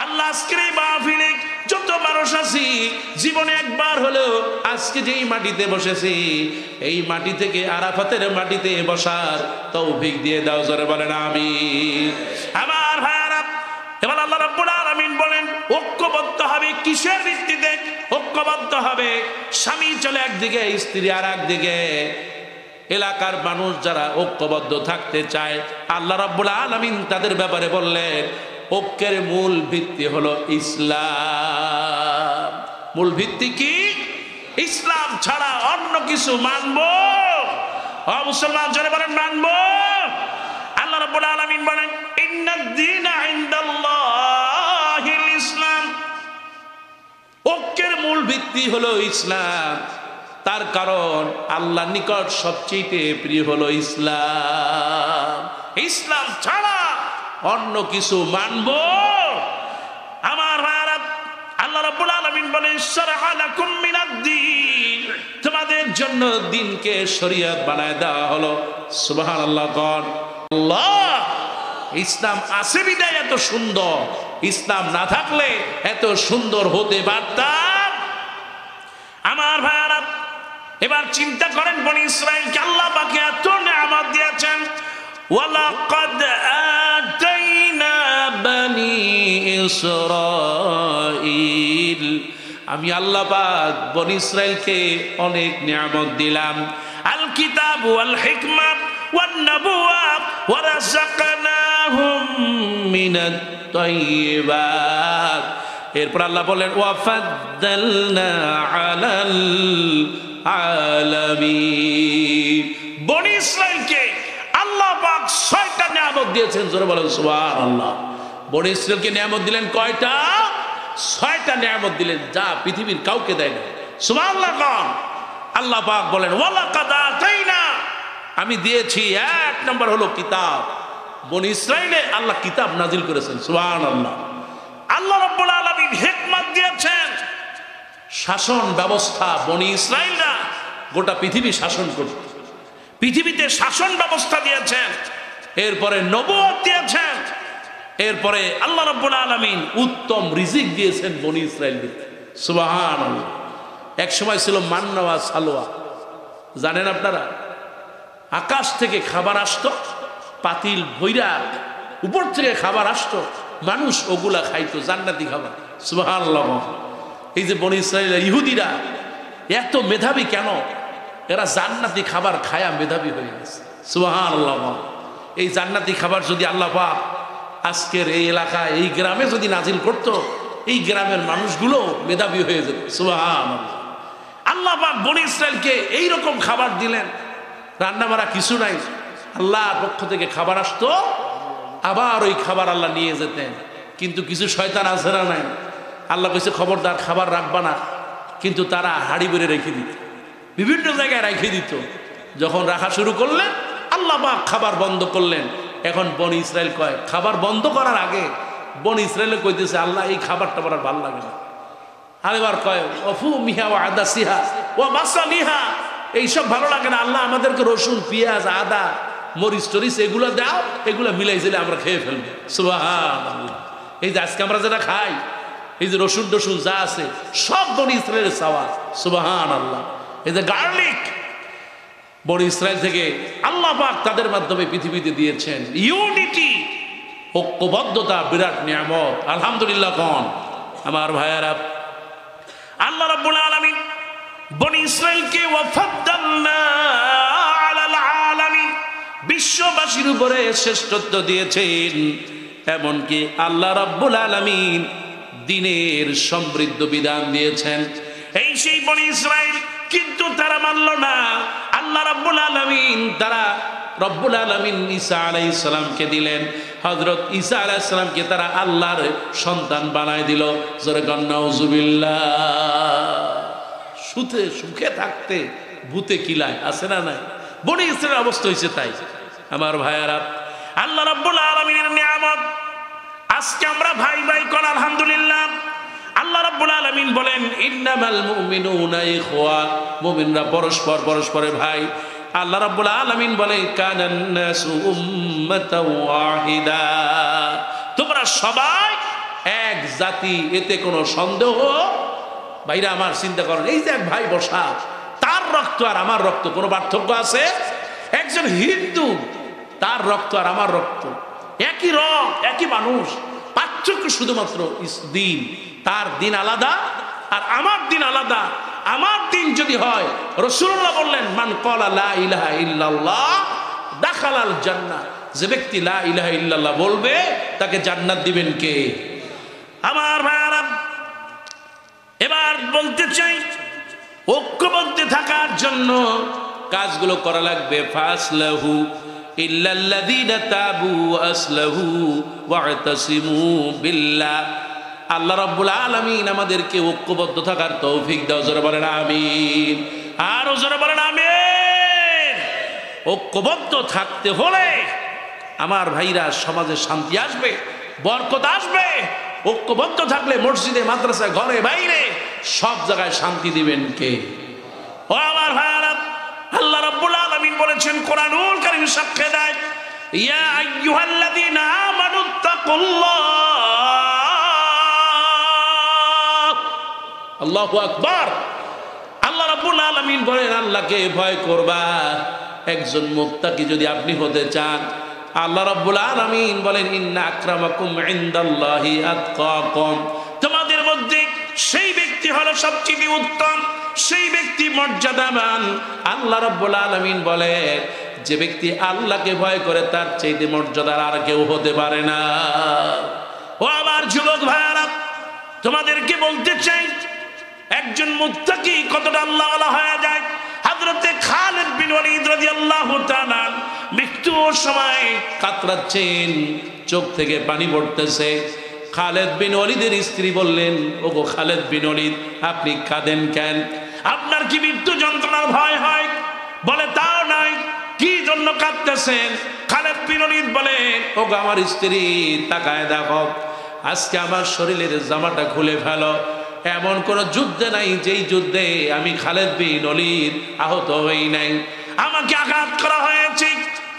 আল্লাহ। আজকের এই মাহফিলে যত মানুষ আছি, জীবনে একবার হলেও আজকে যেই মাটিতে বসেছি, এই মাটি থেকে আরাফাতের মাটিতে বসার তৌফিক দিয়ে দাও, জোরে বলেন আমিন। আমার ভাইরা, এবার আল্লাহ রাব্বুল আলামিন বলেন ঐক্যবদ্ধ হবে কিসের ভিত্তিতে? ঐক্যবদ্ধ হবে স্বামী চলে একদিকে, স্ত্রী আর একদিকে। এলাকার মানুষ যারা ঐক্যবদ্ধ থাকতে চায়, আল্লাহ রাব্বুল আলামিন তাদের ব্যাপারে বললেন ঐক্যের মূল ভিত্তি হলো ইসলাম। মূল ভিত্তি কি? ইসলাম ছাড়া অন্য কিছু মানবো? মুসলমান জোরে বলেন মানবো? আল্লাহ রাব্বুল আলামিন বলেন ইন্নাদ-দীনা ইনদাল্লাহিল ইসলাম। ঐক্যের মূল ভিত্তি হলো ইসলাম। তার কারণ আল্লাহর নিকট সবচেয়ে প্রিয় হলো ইসলাম। ইসলাম ছাড়া অন্য কিছু মানবো? আমার ভাইরা, আল্লাহ রাব্বুল আলামিন বলেন শারআ লাকুম মিনাদ-দীন, তোমাদের জন্য দ্বীনকে শরীয়ত বানায় দেওয়া হলো। সুবহানাল্লাহ কোন আল্লাহ। ইসলাম আছে বিধায় এত সুন্দর, ইসলাম না থাকলে এত সুন্দর হতে পারতাম? আমার ভাইরা, এবার চিন্তা করেন বনি ইসরাইলকে আল্লাহ পাক এত নিয়ামত দিয়েছেন। ওয়ালাকাদ আতাইনা বনি ইসরাইল, আমি আল্লাহ পাক বনি ইসরাইলকে অনেক নিয়ামত দিলাম। আল কিতাব ওয়াল হিকমা ওয়ান নবুওয়া ওয়া রাযাকনাহুম মিনাত তাইয়্যিবাত। এরপর আল্লাহ বলেন ওয়া ফাদ্দালনা আলাল আলামিন। বনি ইসরাইলকে আল্লাহ পাক 6টা নিয়ামত দিয়েছেন, জোরে বলেন সুবহানাল্লাহ। বনি ইসরাইলকে নিয়ামত দিলেন কয়টা? 6টা নিয়ামত দিলেন, যা পৃথিবীর কাউকে দেয় না। সুবহানাল্লাহ কোন আল্লাহ পাক বলেন ওয়ালাকাদ আতাইনা, আমি দিয়েছি। 1 নম্বর হলো কিতাব। বনি ইসরাইলে আল্লাহ কিতাব নাজিল করেছেন, সুবহানাল্লাহ। আল্লাহ রাব্বুল আলামিন হিকমত দিয়েছেন, শাসন ব্যবস্থা। বনি ইসরাইলরা গোটা পৃথিবী শাসন করত, পৃথিবীতে শাসন ব্যবস্থা দিয়েছেন। এরপরে নবুয়ত দিয়েছেন। এরপরে আল্লাহ রাব্বুল আলামিন উত্তম রিজিক দিয়েছেন বনি ইসরাইলদের, সুবহানাল্লাহ। এক সময় ছিল মান্না ওয়া সালওয়া, জানেন আপনারা? আকাশ থেকে খাবার আসতো, পাতিল ভইরা উপর থেকে খাবার আসতো, মানুষ ওগুলা খাইতো, জান্নাতি খাবার, সুবহানাল্লাহ। এই যে বনি ইসরাইল ইহুদিরা এত মেধাবী কেন? এরা জান্নাতি খাবার খায়া মেধাবী হয়ে গেছে, সুবহানাল্লাহ। এই জান্নাতি খাবার যদি আল্লাহ পাক আজকের এই এলাকায়, এই গ্রামে যদি নাজিল করত, এই গ্রামের মানুষগুলো মেধাবী হয়ে যেত, সুবহানাল্লাহ। আল্লাহ পাক বনি ইসরাইলকে এইরকম খাবার দিলেন, রান্না বাড়া কিছু নাই, আল্লাহর পক্ষ থেকে খাবার আসতো, আবার ওই খাবার আল্লাহ নিয়ে যেতেন। কিন্তু কিছু শয়তান আছে না নাই? আল্লাহ কইছে খবরদার খাবার রাখবা না, কিন্তু তারা হাড়ি ভরে রেখে দিত, বিভিন্ন জায়গায় রেখে দিত। যখন রাখা শুরু করলেন, আল্লাহ পাক খাবার বন্ধ করলেন। এখন বনি ইসরায়েল কয় খাবার বন্ধ করার আগে বনি ইসরায়েল কইতেছে আল্লাহ এই খাবারটা আমার আর ভালো লাগে না। আরেবার কয় অফু মিহা ও আদা সিহা ও মাসালিহা, এইসব ভালো লাগে না আল্লাহ, আমাদেরকে রসুন পেঁয়াজ আদা মরিচ টরিচ এগুলো দাও, এগুলো মিলাই দিলে আমরা খেয়ে ফেলবো। সুবহানাল্লাহ। এই যে আজকে আমরা যেটা খাই, এই যে রসুন টসুন যা আছে সব বনি ইসরায়েলের চাওয়া। সুবহানাল্লাহ। এই যে গার্লিক বনি ইসরায়েল থেকে আল্লাহ পাক তাদের মাধ্যমে পৃথিবীতে দিয়েছেন। ইউনিটি, ঐক্যবদ্ধতা বিরাট নিয়ামত। আলহামদুলিল্লাহ। কোন আমার ভাইয়ারা, আল্লাহ রাব্বুল আলামিন বনি ইসরায়েলকে ওয়াফাদ্দালনা আলাল আলামিন, বিশ্ববাসীর উপরে শ্রেষ্ঠত্ব দিয়েছেন। এমনকি আল্লাহ রাব্বুল আলামিন দ্বীনের সমৃদ্ধ বিধান দিয়েছেন। এই সেই বনি ইসরায়েল, কিন্তু তারা মানল না আল্লাহ রাব্বুল আলামিন। তারা রব্বুল আলামিন ঈসা আলাইহিস সালামকে দিলেন। হযরত ঈসা আলাইহিস সালামকে তারা আল্লাহর সন্তান বানায় দিল। জোরে কন নাউজুবিল্লাহ। সুখে থাকতে ভূতে কিলায়, আছে না নাই? বনি ইসরায়েলের অবস্থা হয়েছে তাই। আমার ভাইয়ারা, আল্লাহ রাব্বুল আলামিনের নিয়ামত আজকে আমরা ভাই ভাই কোন আলহামদুলিল্লাহ। আল্লাহ রাব্বুল আলামিন বলেন ইন্নামাল মুমিনুনা ইখওয়া, মুমিনরা পরস্পরের ভাই। আল্লাহ রাব্বুল আলামিন বলে কানান নাসু উম্মাতাও ওয়াহিদা, তোমরা সবাই এক জাতি, এতে কোনো সন্দেহ। ভাইরা আমার চিন্তা করেন, এই যে এক ভাই বসা, তার রক্ত আর আমার রক্ত কোনো পার্থক্য আছে? একজন হিন্দু, তার রক্ত আর আমার রক্ত একই রং, একই মানুষ, পার্থক্য শুধুমাত্র দিন। তার দিন আলাদা আর আমার দিন আলাদা। আমার দিন যদি হয়, রাসূলুল্লাহ বললেন মান ক্বালা লা ইলাহা ইল্লাল্লাহ দাখালাল জান্নাহ, যে ব্যক্তি লা ইলাহা ইল্লাল্লাহ বলবে তাকে জান্নাত দিবেন কে? আমার ভাইরা, এবার বলতে চাই ঐক্যবদ্ধ থাকার জন্য কাজগুলো করা লাগবে। ফাসলাহু ইল্লাল্লাযীনা তাবু আসলাহু ওয়াতাসিমু বিল্লাহ। আল্লাহ রাব্বুল আলামিন আমাদেরকে ঐক্যবদ্ধ থাকার তৌফিক দাও। জোরে বলেন আমিন। আরো জোরে বলেন আমিন। ঐক্যবদ্ধ থাকতে হলে আমার ভাইরা সমাজে শান্তি আসবে, বরকত আসবে। ঐক্যবদ্ধ থাকলে মসজিদে, মাদ্রাসায়, ঘরে বাইরে সব জায়গায় শান্তি দিবেন কে? ও আমার ভাইরা, আল্লাহ রাব্বুল আলামিন বলেছেন কোরআনুল কারীম সাক্ষ্য দেয়, ইয়া আইয়ুহাল্লাযীনা আমানুত্তাকুল্লাহ। আল্লাহু আকবার। আল্লাহ রাব্বুল আলামিন বলেন আল্লাহকে ভয় করবা। একজন মুত্তাকি যদি আপনি হতে চান, আল্লাহ রাব্বুল আলামিন বলেন ইন্না আকরামাকুম ইনদাল্লাহি আতকাকুম, তোমাদের মধ্যে সেই ব্যক্তি হলো সবচেয়ে উত্তম, সেই ব্যক্তি মর্যাদাবান। আল্লাহ রাব্বুল আলামিন বলে যে ব্যক্তি আল্লাহকে ভয় করে তার চাইতে মর্যাদার আর কেউ হতে পারে না। ও আমার যুবক ভাইরা, তোমাদেরকে বলতে চাই একজন মুত্তাকি কতটা আল্লাহওয়ালা হয়ে যায়। হযরতে খালিদ বিন ওয়ালিদ রাদিয়াল্লাহু তাআলা মৃত্যুর সময় কাতরাচ্ছেন, চোখ থেকে পানি পড়তেছে। খালিদ বিন ওয়ালিদের স্ত্রী বললেন, ওগো খালিদ বিন ওয়ালিদ, আপনি কাঁদেন কেন? আপনার কি মৃত্যু যন্ত্রণার ভয় হয়? বলে তাও নাই। কি জন্য কাঁদতেছেন? খালিদ বিন ওয়ালিদ বলেন, ওগো আমার স্ত্রী, তাকায় দেখো, আজকে আমার শরীরের জামাটা খুলে ফেলো। এমন কোন যুদ্ধে নাই যেই যুদ্ধে আমি খালিদ বিন ওয়ালিদ আহত হই নাই। আমাকে আঘাত করা হয়েছে,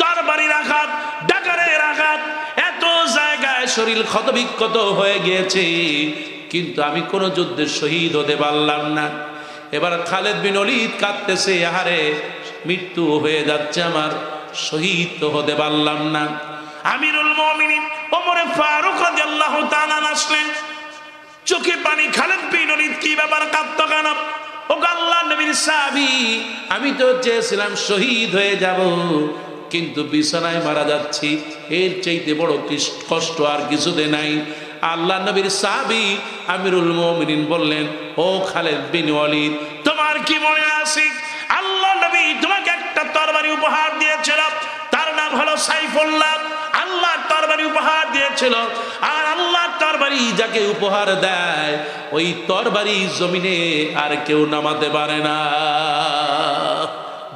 তরবারির আঘাত, ডাকারের আঘাত, এত জায়গায় শরীর ক্ষতবিক্ষত হয়ে গিয়েছে, কিন্তু আমি কোন যুদ্ধে শহীদ হতে পারলাম না। এবার খালিদ বিন ওয়ালিদ কাঁদতেছে, আহারে মৃত্যু হয়ে যাচ্ছে আমার, শহীদ তো হতে পারলাম না। আমিরুল মুমিনিন ওমর ফারুক রাদিয়াল্লাহু তাআলা আসলেন, চোখে পানি। খালিদ বিন ওয়ালিদ কি ব্যাপার, কাঁদতো কেন? ও আল্লাহর নবীর সাহাবী, আমি তো চেয়েছিলাম শহীদ হয়ে যাব, কিন্তু বিছানায় মারা যাচ্ছি, এর চাইতে বড় কষ্ট আর কিছুতে নাই। আল্লাহর নবীর সাহাবী আমিরুল মুমিনিন বললেন, ও খালিদ বিন ওয়ালিদ, তোমার কি মনে আছে আল্লাহর নবী তোমাকে একটা তরবারি উপহার দিয়েছিল, তার নাম হলো সাইফুল্লাহ। আল্লাহ তরবারি উপহার দিয়েছিল, আর আল্লাহ তরবারি যাকে উপহার দেয়, ওই তরবারি জমিনে আর কেউ নামাতে পারে না।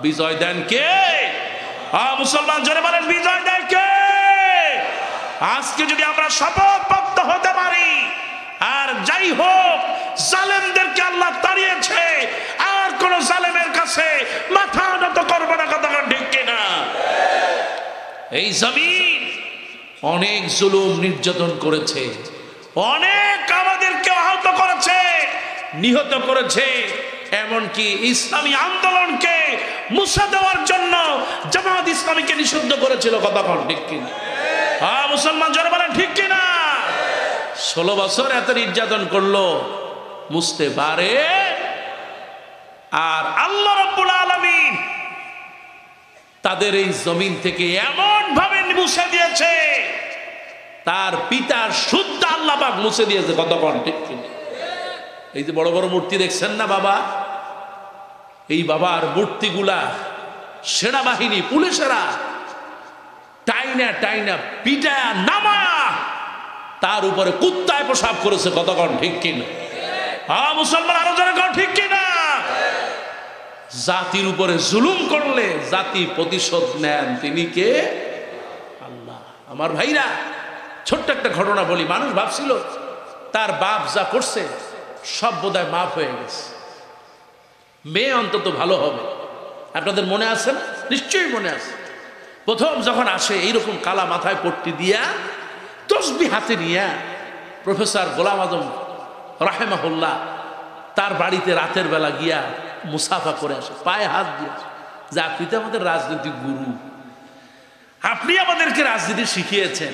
বিজয় দেন কে? মুসলমান জোরে বলেন, বিজয় দেন কে? আজকে যদি আমরা শপথবদ্ধ হতে পারি, আর যাই হোক জালেমদেরকে আল্লাহ তাড়িয়েছে, আর কোন জালেমের কাছে মাথা নত করবে না, কথা ঠিক কিনা? এই জমিন অনেক জুলুম নির্যাতন করেছে, অনেক আমাদেরকে আহত করেছে, নিহত করেছে, এমনকি ইসলামী আন্দোলনকে মুছে দেওয়ার জন্য জামাত ইসলামীকে নিষিদ্ধ করেছিল, কথা ঠিক কিনা? হ্যাঁ মুসলমান যারা বলেন ঠিক কিনা? 16 বছর এত নির্যাতন করলো, মুছতে পারে? আর আল্লাহ রাব্বুল আলামিন তাদের এই জমিন থেকে এমন ভাবে মুছে দিয়েছে, তার পিতার শুদ্ধ আল্লাহ পাক মুছে দিয়েছে, কথা ঠিক কিনা? এই যে বড় বড় মূর্তি দেখছেন না বাবা, এই বাবার মূর্তিগুলা সেনাবাহিনী পুলিশেরা টাইনা টাইনা পিটা নামা তার উপরে কুত্তায় প্রসাব করেছে, কতক্ষণ ঠিক কিনা? হ্যাঁ মুসলমান আরো যারা কন ঠিক কিনা? জাতির উপরে জুলুম করলে জাতি প্রতিশোধ নেন, তিনি কে? আল্লাহ। আমার ভাইরা, ছোট্ট একটা ঘটনা বলি। মানুষ ভাবছিল তার বাপ যা করছে সব বোধহয় মাফ হয়ে গেছে, মেয়ে অন্তত ভালো হবে। আপনাদের মনে আছে না? নিশ্চয়ই মনে আছে। প্রথম যখন আসে এইরকম কালা মাথায় পট্টি দিয়া তসবিহ হাতে নিয়া প্রফেসর গোলাম আজম রাহেমাহুল্লাহ তার বাড়িতে রাতের বেলা গিয়া মুসাফা করে আসে, পায়ে হাত দিয়ে যে আপনি তো আমাদের রাজনৈতিক গুরু, আপনি আমাদেরকে রাজনীতি শিখিয়েছেন।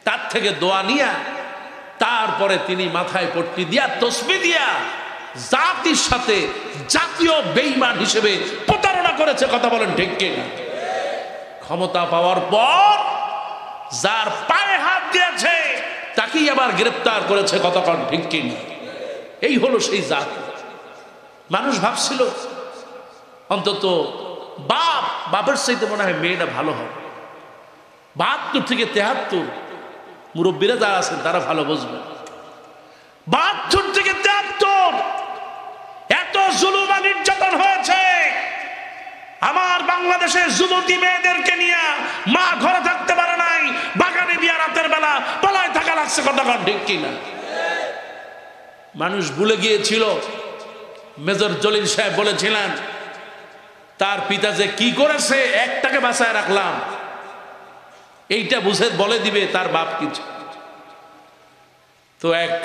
তার থেকে দোয়া নিয়া তারপরে তিনি মাথায় পট্টি দিয়া তসবিহ দিয়া জাতির সাথে জাতীয় বেঈমান হিসেবে প্রতারণা করেছে, কথা বলেন ঠিক কিনা? ক্ষমতা পাওয়ার পর যার পায়ে হাত দিয়েছে তাকেই আবার গ্রেফতার করেছে, কথা ঠিক কিনা? এই হলো সেই জাতি। মানুষ ভাবছিল অন্তত বাপের চাইতে মনে হয় মেয়েটা ভালো হবে। 72 থেকে 73 মুরব্বীরা যারা আছেন তারা ভালো বুঝবেন। 72 থেকে 73 এত জুলুম আর নির্যাতন হয়েছে। আমার বাংলাদেশের যুবতী মেয়েদেরকে নিয়ে মা ঘরে থাকতে পারে নাই, বাগানে বিয়া রাতের বেলা পলায় থাকা লাগছে, কথা ঠিক কিনা? মানুষ ভুলে গিয়েছিল, মেজর জলিল সাহেব বলেছিলেন তার পিতা যে কি করেছে, একটাকে বাঁচায় রাখলাম, এইটা বুঝে বলে দিবে তার বাপ কিছু। তো এক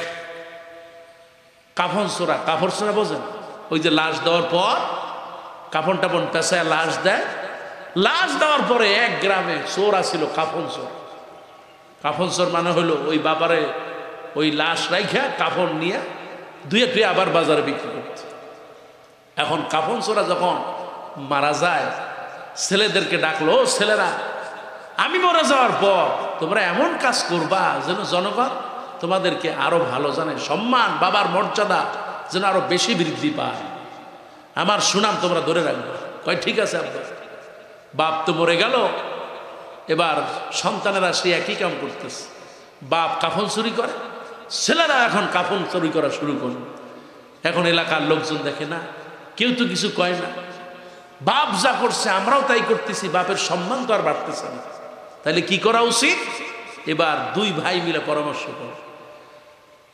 কাফন সোরা বোঝেন, ওই যে লাশ দেওয়ার পর কাফন টাফন পেঁচায় লাশ দেয়, লাশ দেওয়ার পরে এক গ্রামে চোর আসছিল, কাফন চোর মানে হলো ওই বাবারে ওই লাশ রাইখা কাফন নিয়ে ধুয়ে টুয়ে আবার বাজারে বিক্রি করছে। এখন কাফন চোরা যখন মারা যায় ছেলেদেরকে ডাকলো, ছেলেরা আমি মরে যাওয়ার পর তোমরা এমন কাজ করবা যেন জনগণ তোমাদেরকে আরো ভালো জানে, সম্মান বাবার মর্যাদা যেন আরো বেশি বৃদ্ধি পায়, আমার সুনাম তোমরা ধরে রাখবে। কয় ঠিক আছে আব্বা। বাপ তো মরে গেল, এবার সন্তানেরা সে একই কাম করতেছে। বাপ কাফন চুরি করে, ছেলেরা এখন কাফন চুরি করা শুরু করে। এখন এলাকার লোকজন দেখে না, কেউ তো কিছু কয় না, বাপ যা করছে আমরাও তাই করতেছি, বাপের সম্মান তো আর বাড়তেছে না, তাহলে কি করা উচিত? এবার দুই ভাই মিলে পরামর্শ করে,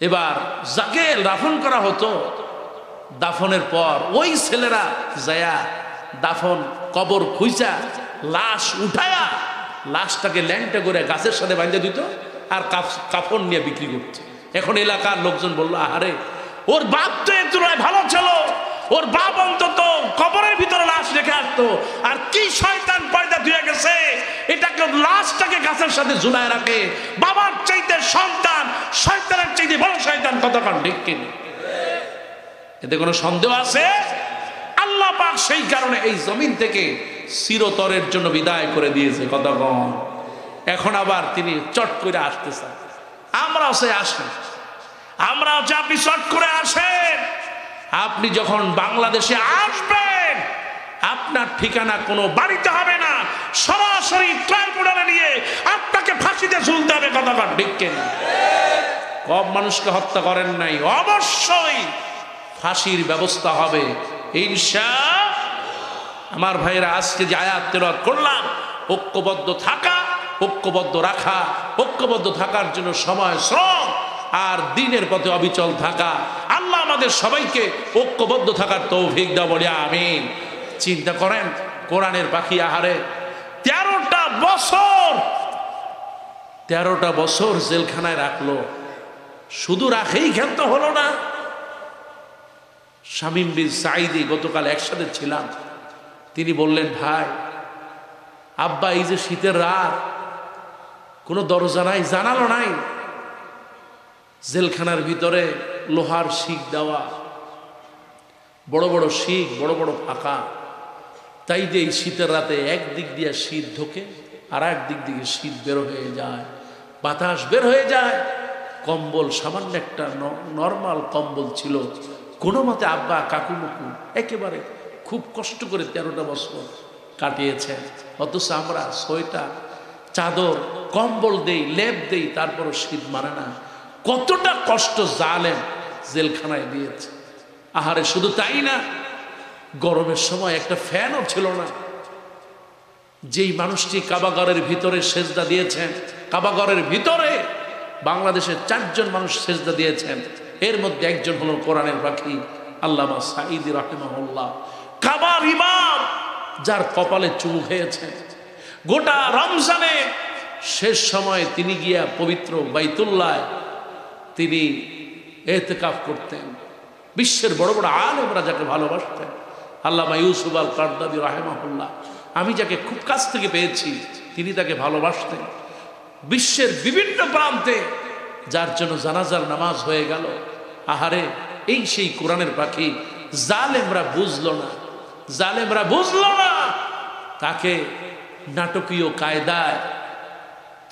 এবার যাকে দাফন করা হতো দাফনের পর ওই ছেলেরা যায়া দাফন কবর খুঁজা লাশ উঠায়া লাশটাকে ল্যাংটা করে গাছের সাথে বাঁধে দিত আর কাফন নিয়ে বিক্রি করছে। এখন এলাকার লোকজন বললো, আহারে ওর বাপ তো এর তুলনায় ভালো ছিল, ওর বাপ অন্তত কবরের ভিতরে লাশ রেখে আসতো, আর কি শয়তান পয়দা ধুয়ে গেছে, এটাকে লাশটাকে গাছের সাথে ঝুলায় রাখে। বাবার চাইতে সন্তান শয়তানের চাইতে বড় শয়তান, কতক্ষণ ঠিক কিনা? এতে কোনো সন্দেহ আছে? আল্লাহ পাক সেই কারণে এই জমিন থেকে চিরতরের জন্য বিদায় করে দিয়েছে, কতক্ষণ। এখন আবার তিনি চট করে আসতেছেন, আমরাও সে আসেন, আমরাও যে আপনি চট করে আসেন। আপনি যখন বাংলাদেশে আসবেন আপনার ঠিকানা কোনো বাড়িতে হবে না, সরাসরি ট্রাইব্যুনালে নিয়ে আপনাকে ফাঁসিতে ঝুলতে হবে, কতক্ষণ ঠিক কিনা? কম মানুষকে হত্যা করেন নাই, অবশ্যই ফাঁসির ব্যবস্থা হবে ইনশাআল্লাহ। আমার ভাইরা, আজকে যে আয়াত তেলাওয়াত করলাম, ঐক্যবদ্ধ থাকা ঐক্যবদ্ধ রাখা, ঐক্যবদ্ধ থাকার জন্য সময়, শ্রম আর দিনের পথে অবিচল থাকা। আল্লাহ আমাদের সবাইকে ঐক্যবদ্ধ থাকার তৌফিক দাও, বলি আমিন। চিন্তা করেন, কোরআনের পাখি আহারে 13টা বছর জেলখানায় রাখলো। শুধু রাখেই ক্ষান্ত হলো না। শামীম বিন সাঈদী, গতকাল একসাথে ছিলাম, তিনি বললেন, ভাই আব্বা এই যে শীতের রাত, কোনো দরজা নাই, জানালো নাই, জেলখানার ভিতরে লোহার শিক দেওয়া, বড় বড় শিক, বড় বড় ফাঁকা, তাই যে এই শীতের রাতে একদিক দিয়ে শীত ঢোকে আর একদিক দিয়ে শীত বের হয়ে যায়, বাতাস বের হয়ে যায়। কম্বল সামান্য একটা নর্মাল কম্বল ছিল, কোনো মতে আব্বা কাকুমুকু একেবারে খুব কষ্ট করে 13টা বছর কাটিয়েছেন। অথচ আমরা সোয়েটার, চাদর, কম্বল দেই, লেপ দেই, তারপরও শীত মানে না। কতটা কষ্ট জালেম জেলখানায় দিয়েছে। আহারে, শুধু তাই না, গরমের সময় একটা ফ্যানও ছিল না। যেই মানুষটি কাবাগরের ভিতরে সেজদা দিয়েছেন, কাবাগরের ভিতরে বাংলাদেশের 4 জন মানুষ সেজদা দিয়েছেন, এর মধ্যে একজন হলো কোরআনের পাখি আল্লামা সাঈদী রাহিমাহুল্লাহ, কাবার ইমাম, যার কপালে চুমু খেয়েছেন। গোটা রমজানে শেষ সময়ে তিনি গিয়া পবিত্র বাইতুল্লাহ তিনি ইতিকাফ করতেন। বিশ্বের বড় বড় আলেমরা যাকে ভালোবাসতেন, আল্লামা ইউসুফ আল কারদাবী রাহিমাহুল্লাহ, আমি যাকে খুব কাছ থেকে পেয়েছি, তিনি তাকে ভালোবাসতেন। বিশ্বের বিভিন্ন প্রান্তে যার জন্য জানাজার নামাজ হয়ে গেল। আহারে, এই সেই কোরআনের পাখি। জালেমরা বুঝলো না, জালেমরা বুঝলো না, তাকে নাটকীয় কায়দায়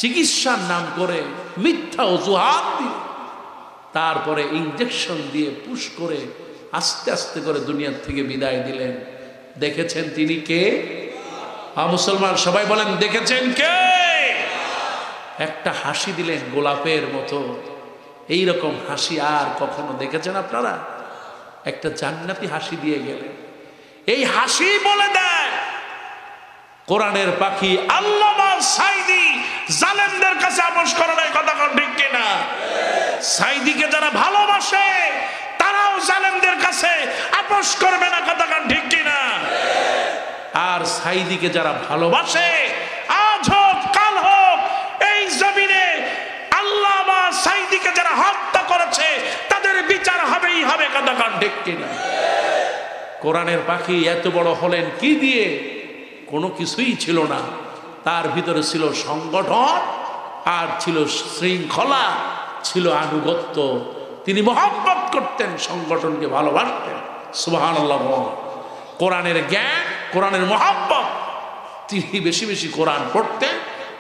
চিকিৎসার নাম করে মিথ্যা অজুহাত দিয়ে, তারপরে ইঞ্জেকশন দিয়ে পুশ করে আস্তে আস্তে করে দুনিয়ার থেকে বিদায় দিলেন। দেখেছেন তিনি কে? মুসলমান সবাই বলেন, দেখেছেন কে? একটা হাসি দিলেন গোলাপের মতো, এইরকম হাসি আর কখনো দেখেছেন আপনারা? একটা জান্নাতি হাসি দিয়ে গেলেন। এই হাসি বলে দেয় কোরআনের পাখি আল্লামা সাঈদী জালেমদের কাছে আপোষ করে নাই। কথা কোন ঠিক কিনা? সাঈদীকে যারা ভালোবাসে তারাও জালেমদের কাছে আপোষ করবে না। কথা কোন ঠিক কিনা? আর সাঈদীকে যারা ভালোবাসে, আজ হোক কাল হোক, এই জমিনে আল্লামা সাঈদীকে যারা হত্যা করেছে তাদের বিচার হবেই হবে। কথা কোন ঠিক কিনা? কোরআনের পাখি এত বড় হলেন কি দিয়ে? কোনো কিছুই ছিল না। তার ভিতরে ছিল সংগঠন, আর ছিল শৃঙ্খলা, ছিল আনুগত্য। তিনি মহব্বত করতেন, সংগঠনকে ভালোবাসতেন। সুবহানাল্লাহ। কোরআনের জ্ঞান, কোরআনের মহব্বত, তিনি বেশি বেশি কোরআন পড়তেন,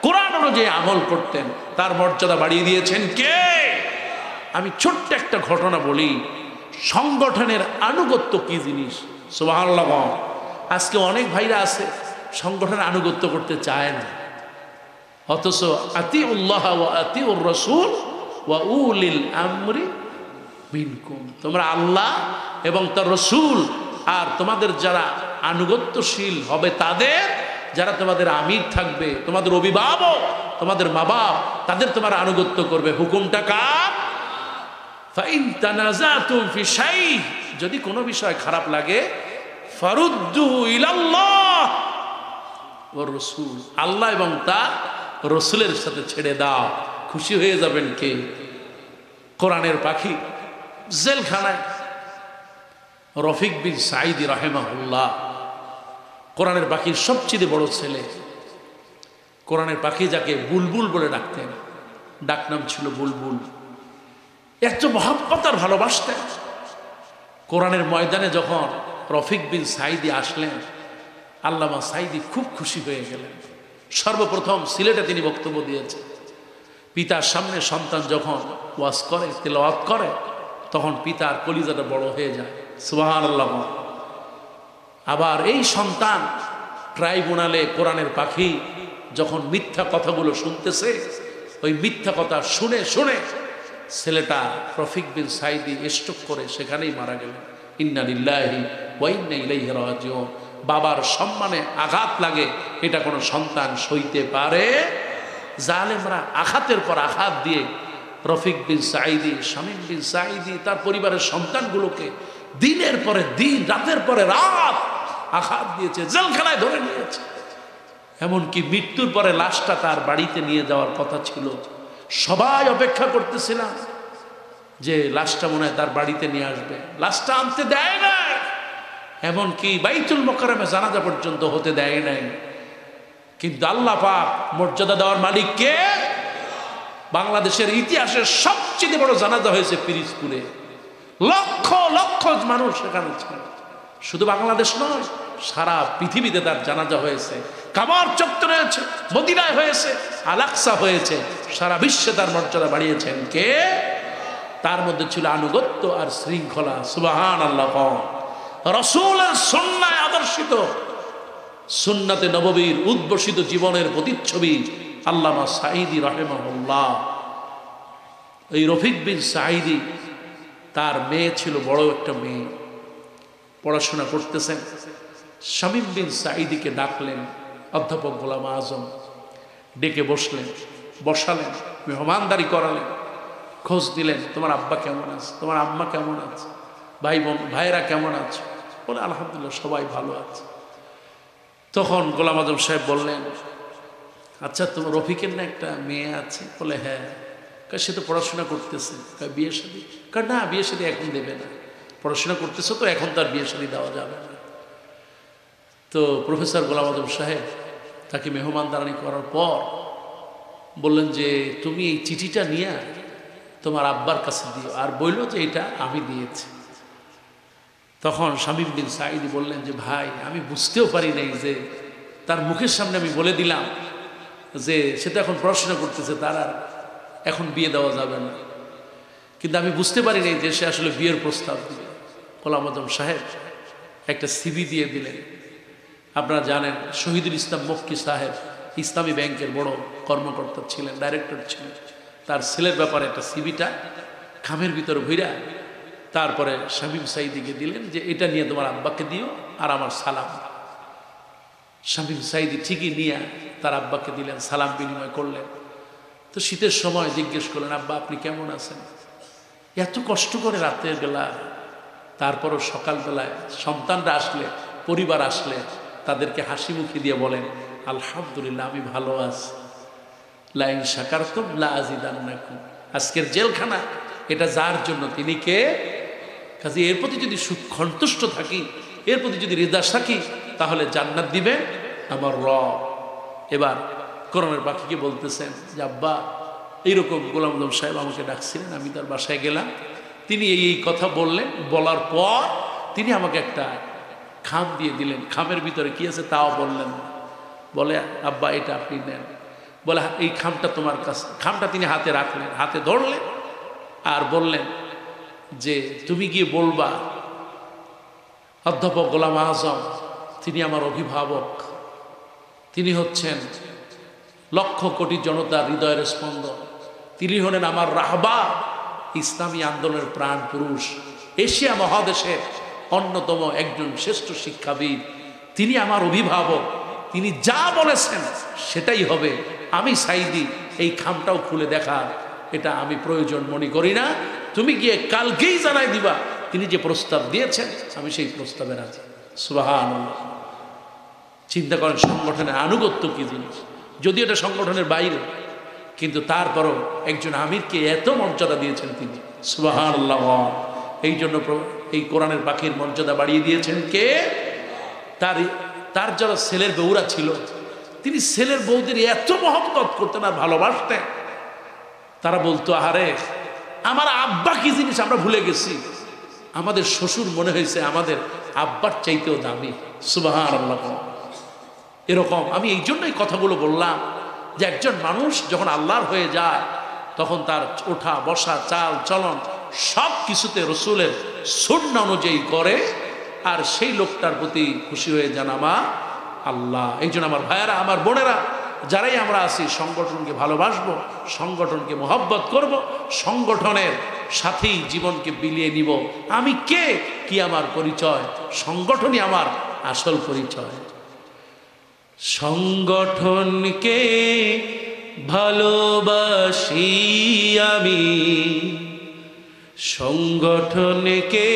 কোরআন অনুযায়ী আমল করতেন। তার মর্যাদা বাড়িয়ে দিয়েছেন কে? আমি ছোট্ট একটা ঘটনা বলি, সংগঠনের আনুগত্য কি জিনিস। সুবহানাল্লাহ। আজকে অনেক ভাইরা আছে সংগঠনের আনুগত্য করতে চায় না, অথচ আতিউল্লাহ ওয়া আতিউর রাসূল ওয়া উলিল আমরি মিনকুম, তোমরা আল্লাহ এবং তার রাসূল আর তোমাদের যারা আনুগত্যশীল হবে, তাদের যারা তোমাদের আমির থাকবে, তোমাদের অভিভাবক, তোমাদের মা বাপ, তাদের তোমার আনুগত্য করবে। হুকুমটা কার? ফাইন তানাজাতুম ফি শাই, যদি কোনো বিষয় খারাপ লাগে, ফারুদ্দুহু ইলাল্লাহ ওয়ার রাসূল, আল্লাহ এবং তার রাসূলের সাথে ছেড়ে দাও। খুশি হয়ে যাবেন কে? কোরআনের পাখি জেলখানায় রফিক বিন সাঈদী রাহিমাহুল্লাহ, কোরআনের পাখির সবচেয়ে বড় ছেলে। কোরআনের পাখি যাকে বুলবুল বলে ডাকতেন, ডাকনাম ছিল বুলবুল। এত মহব্বত আর ভালোবাসতেন। কোরআনের ময়দানে যখন রফিক বিন সাঈদী আসলেন, আল্লামা সাঈদী খুব খুশি হয়ে গেলেন। সর্বপ্রথম সিলেটে তিনি বক্তব্য দিয়েছেন। পিতার সামনে সন্তান যখন ওয়াজ করে, তেলাওয়াত করে, তখন পিতার কলিজাটা বড় হয়ে যায়। সুবহানাল্লাহ। আবার এই সন্তান ট্রাইব্যুনালে কোরআনের পাখি যখন মিথ্যা কথাগুলো শুনতেছে, ওই মিথ্যা কথা শুনে শুনে ছেলেটা রফিক বিন সাঈদী স্ট্রোক করে সেখানেই মারা গেলেন। ইন্না লিল্লাহি ওয়া ইন্না ইলাইহি রাজিউন। বাবার সম্মানে আঘাত লাগে, এটা কোনো সন্তান সইতে পারে। জালেমরা আঘাতের পর আঘাত দিয়ে রফিক বিন সাঈদী, শামীম বিন সাঈদী তার পরিবারের সন্তানগুলোকে দিনের পরে দিন, রাতের পরে রাত আঘাত দিয়েছে, জেলখানায় ধরে নিয়েছে। এমনকি মৃত্যুর পরে লাশটা তার বাড়িতে নিয়ে যাওয়ার কথা ছিল। সবাই অপেক্ষা করতেছিলাম যে লাশটা মনে হয় তার বাড়িতে নিয়ে আসবে, লাশটা আনতে দেয় নাই। এমনকি বাইতুল মোকাররমে জানাজা পর্যন্ত হতে দেয় নাই। কিন্তু আল্লাহ পাক মর্যাদা দেওয়ার মালিক কে? বাংলাদেশের ইতিহাসের সবচেয়ে বড় জানাজা হয়েছে পিরিজপুরে, লক্ষ লক্ষ মানুষ সেখানে ছিল। শুধু বাংলাদেশ নয়, সারা পৃথিবীতে তার জানাজা হয়েছে। কাবার চত্বরে হয়েছে, মদিনায় হয়েছে, আল আকসা হয়েছে। সারা বিশ্বে তার মর্যাদা বাড়িয়েছেন কে? তার মধ্যে ছিল আনুগত্য আর শৃঙ্খলা। সুবহানাল্লাহ। রাসূলের সুন্নায় আদর্শিত, সুন্নাতে নববীর উদ্ভাসিত জীবনের প্রতিচ্ছবি আল্লামা সাঈদী রাহিমাহুল্লাহ। এই রফিক বিন সাঈদী, তার মেয়ে ছিল, বড় একটা মেয়ে, পড়াশোনা করতেছেন। শামীম বিন সাঈদীকে ডাকলেন, অধ্যাপক গোলাম আজম ডেকে বসালেন, মেহমানদারি করালেন, খোঁজ দিলেন, তোমার আব্বা কেমন আছে, তোমার আম্মা কেমন আছে, ভাইরা কেমন আছে? বলে আলহামদুলিল্লাহ সবাই ভালো আছে। তখন গোলাম আজম সাহেব বললেন, আচ্ছা তোমার রফিকের না একটা মেয়ে আছে? বলে হ্যাঁ। সে তো পড়াশোনা করতেছে, বিয়ে শাদী? না, বিয়ে শাদী এখন দেবে না, পড়াশোনা করতেছে তো, এখন তার বিয়ে শাদী দেওয়া যাবে না। তো প্রফেসর গোলাম আজম সাহেব তাকে মেহমানদারি করার পর বললেন যে তুমি এই চিঠিটা নিয়ে তোমার আব্বার কাছে দিও, আর বললো যে এটা আমি দিয়েছি। তখন শামীম বিন সাঈদী বললেন যে ভাই, আমি বুঝতেও পারি নাই যে তার মুখের সামনে আমি বলে দিলাম যে সে তো এখন পড়াশোনা করতেছে, তার আর এখন বিয়ে দেওয়া যাবে না, কিন্তু আমি বুঝতে পারি নাই যে সে আসলে বিয়ের প্রস্তাব দিবে। গোলাম আজম সাহেব একটা সিভি দিয়ে দিলেন। আপনারা জানেন শহীদুল ইসলাম মক্কি সাহেব ইসলামী ব্যাংকের বড় কর্মকর্তা ছিলেন, ডাইরেক্টর ছিলেন। তার ছেলের ব্যাপারে একটা সিভিটা খামের ভিতরে ভইরা তারপরে শামীম সাঈদীকে দিলেন যে এটা নিয়ে তোমার আব্বাকে দিও আর আমার সালাম। শামীম সাঈদী ঠিকই নিয়ে তার আব্বাকে দিলেন, সালাম বিনিময় করলেন। তো শীতের সময় জিজ্ঞেস করলেন, আব্বা আপনি কেমন আছেন? এত কষ্ট করে রাতের বেলা, তারপরও সকালবেলায় সন্তানরা আসলে, পরিবার আসলে তাদেরকে হাসি মুখে দিয়ে বলেন, আলহামদুলিল্লাহ আমি ভালো আছি, লাইন শাকারতুম লা আযীদান্নাকুম। আজকের জেলখানা এটা যার জন্য, তিনি কে? কাজে এর প্রতি যদি সন্তুষ্ট থাকি, এর প্রতি যদি রিদা থাকি, তাহলে জান্নাত দিবে আমার রব। এবার কোরআনের পাখিকে বলতেছেন যে আব্বা এইরকম গোলাম আজম সাহেব আমাকে ডাকছিলেন, আমি তার বাসায় গেলাম, তিনি এই কথা বললেন। বলার পর তিনি আমাকে একটা খাম দিয়ে দিলেন, খামের ভিতরে কি আছে তাও বললেন। বলে আব্বা এটা আপনি নেন। বলে এই খামটা তোমার কাছে। খামটা তিনি হাতে রাখলেন, হাতে ধরলেন আর বললেন যে তুমি গিয়ে বলবা অধ্যাপক গোলাম আজম তিনি আমার অভিভাবক, তিনি হচ্ছেন লক্ষ কোটি জনতার হৃদয়ের স্পন্দন, তিনি হলেন আমার রাহবা, ইসলামী আন্দোলনের প্রাণ পুরুষ, এশিয়া মহাদেশের অন্যতম একজন শ্রেষ্ঠ শিক্ষাবিদ, তিনি আমার অভিভাবক, তিনি যা বলেছেন সেটাই হবে। আমি সাঈদী এই খামটাও খুলে দেখা এটা আমি প্রয়োজন মনে করি না, তুমি গিয়ে কালকেই জানাই দিবা তিনি যে প্রস্তাব দিয়েছেন আমি সেই প্রস্তাবে রাজি। সুবহানাল্লাহ। চিন্তা করেন সংগঠনের আনুগত্য কি জিনিস, যদিও এটা সংগঠনের বাইরে, কিন্তু তারপরও একজন আমিরকে এত মর্যাদা দিয়েছেন তিনি। সুবহানাল্লাহ। এই জন্য এই কোরআনের পাখির মর্যাদা বাড়িয়ে দিয়েছেন কে? তার যারা ছেলের বউরা ছিল, তিনি ছেলের বউদের এত মহব্বত করতেন আর ভালোবাসতেন, তারা বলতো আরে আমার আব্বা কি জিনিস আমরা ভুলে গেছি, আমাদের শ্বশুর মনে হয়েছে আমাদের আব্বার চাইতেও দামি। সুবহানাল্লাহ। এরকম আমি এই জন্যই কথাগুলো বললাম যে একজন মানুষ যখন আল্লাহর হয়ে যায় তখন তার ওঠা বসা চাল চলন সব কিছুতে রসুলের সুন্নাহ অনুযায়ী করে, আর সেই লোকটার প্রতি খুশি হয়ে যান আমার আল্লাহ। এই জন্য আমার ভাইয়েরা, আমার বোনেরা, যারাই আমরা আছি সংগঠনকে ভালোবাসবো, সংগঠনকে মহব্বত করব, সংগঠনের সাথেই জীবনকে বিলিয়ে নিব। আমি কে, কি আমার পরিচয়, সংগঠনই আমার আসল পরিচয়। সংগঠনকে ভালোবাসি আমি, সংগঠনকে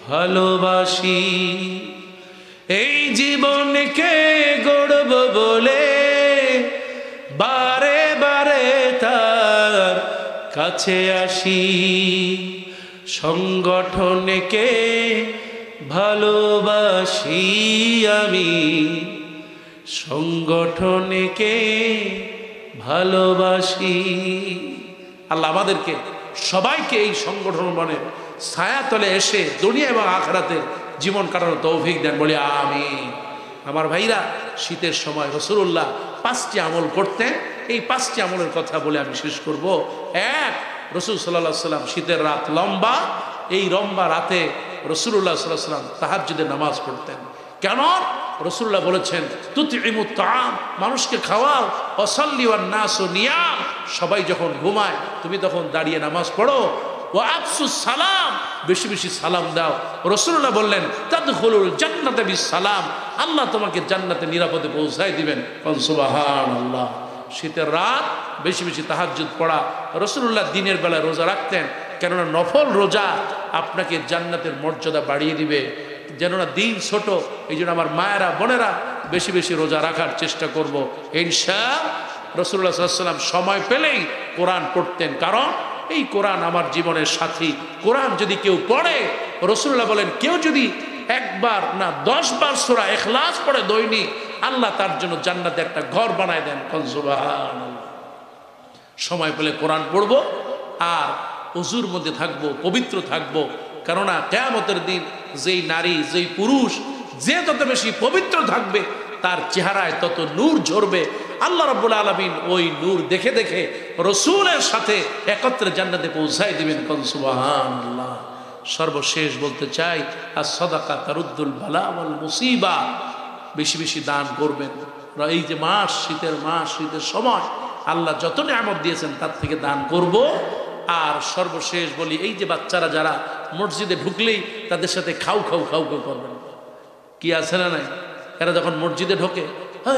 ভালোবাসি, এই জীবনকে গড়ব বলে বারে বারে তার কাছে আসি। সংগঠনকে ভালোবাসি আমি, সংগঠনকে ভালোবাসি। আল্লাহ আমাদেরকে সবাইকে এই সংগঠন মানে ছায়াতলে এসে দুনিয়া এবং আখিরাতের জীবন কাটানোর তৌফিক দেন, বলি আমিন। আমার ভাইরা, শীতের সময় রাসূলুল্লাহ 5টি আমল করতেন। এই 5টি আমলের কথা বলে আমি শেষ করব। এক, রাসূল সাল্লাল্লাহু আলাইহি ওয়াসাল্লাম শীতের রাত লম্বা, এই লম্বা রাতে রাসূলুল্লাহ সাল্লাল্লাহু আলাইহি ওয়াসাল্লাম তাহাজ্জুদের নামাজ পড়তেন। কেন? রাসূলুল্লাহ বলেছেন তুতইমুত তাআম, মানুষকে খাওয়াও, ওয়াসাল্লি ওয়ান নাসু নিয়াম, সবাই যখন ঘুমায় তুমি তখন দাঁড়িয়ে নামাজ পড়ো, ওয়া আফসুস সালাম, বেশি বেশি সালাম দাও। রাসূলুল্লাহ বললেন তাদখুলুল জান্নাতা বিস সালাম, আল্লাহ তোমাকে জান্নাতে নিরাপদে পৌঁছায় দিবেন। সুবহানাল্লাহ। শীতের রাত বেশি বেশি তাহাজ্জুদ পড়া। রাসূলুল্লাহ দিনের বেলায় রোজা রাখতেন, কেননা নফল রোজা আপনাকে জান্নাতের মর্যাদা বাড়িয়ে দিবে। যেন না দিন ছোট, এই জন্য আমার মায়েরা বোনেরা বেশি বেশি রোজা রাখার চেষ্টা করব ইনশাআল্লাহ। রাসূলুল্লাহ সাল্লাল্লাহু আলাইহি ওয়াসাল্লাম সময় পেলেই কোরআন পড়তেন, কারণ এই কোরআন আমার জীবনের সাথী। কোরআন যদি কেউ পড়ে, রাসূলুল্লাহ বলেন কেউ যদি একবার না 10 বার সূরা ইখলাস পড়ে দৈনিক, আল্লাহ তার জন্য জান্নাতে একটা ঘর বানায় দেন। সুবহানাল্লাহ। সময় পেলে কোরআন পড়ব আর ওযুর মধ্যে থাকবো, পবিত্র থাকবো, কেননা কিয়ামতের দিন যেই নারী যেই পুরুষ যে তত বেশি পবিত্র থাকবে তার চেহারায় তত নূর ঝরবে। আল্লাহ রাব্বুল আলামিন ওই নূর দেখে দেখে রাসূলের সাথে একত্রে জান্নাতে পৌঁছায় দিবেন। সুবহানাল্লাহ। সর্বশেষ বলতে চাই, as-সাদাকা তারুদ্দুল বালা ওয়াল মুসিবা, বেশি বেশি দান করবেন। এই যে মাস, শীতের মাস, শীতের সময় আল্লাহ যত নিয়ামত দিয়েছেন তার থেকে দান করব। আর সর্বশেষ বলি, এই যে বাচ্চারা যারা মসজিদে ঢুকলেই তাদের সাথে খাও খাও খাও খাও করবেন, কি আছে না নাই? এরা যখন মসজিদে ঢোকে,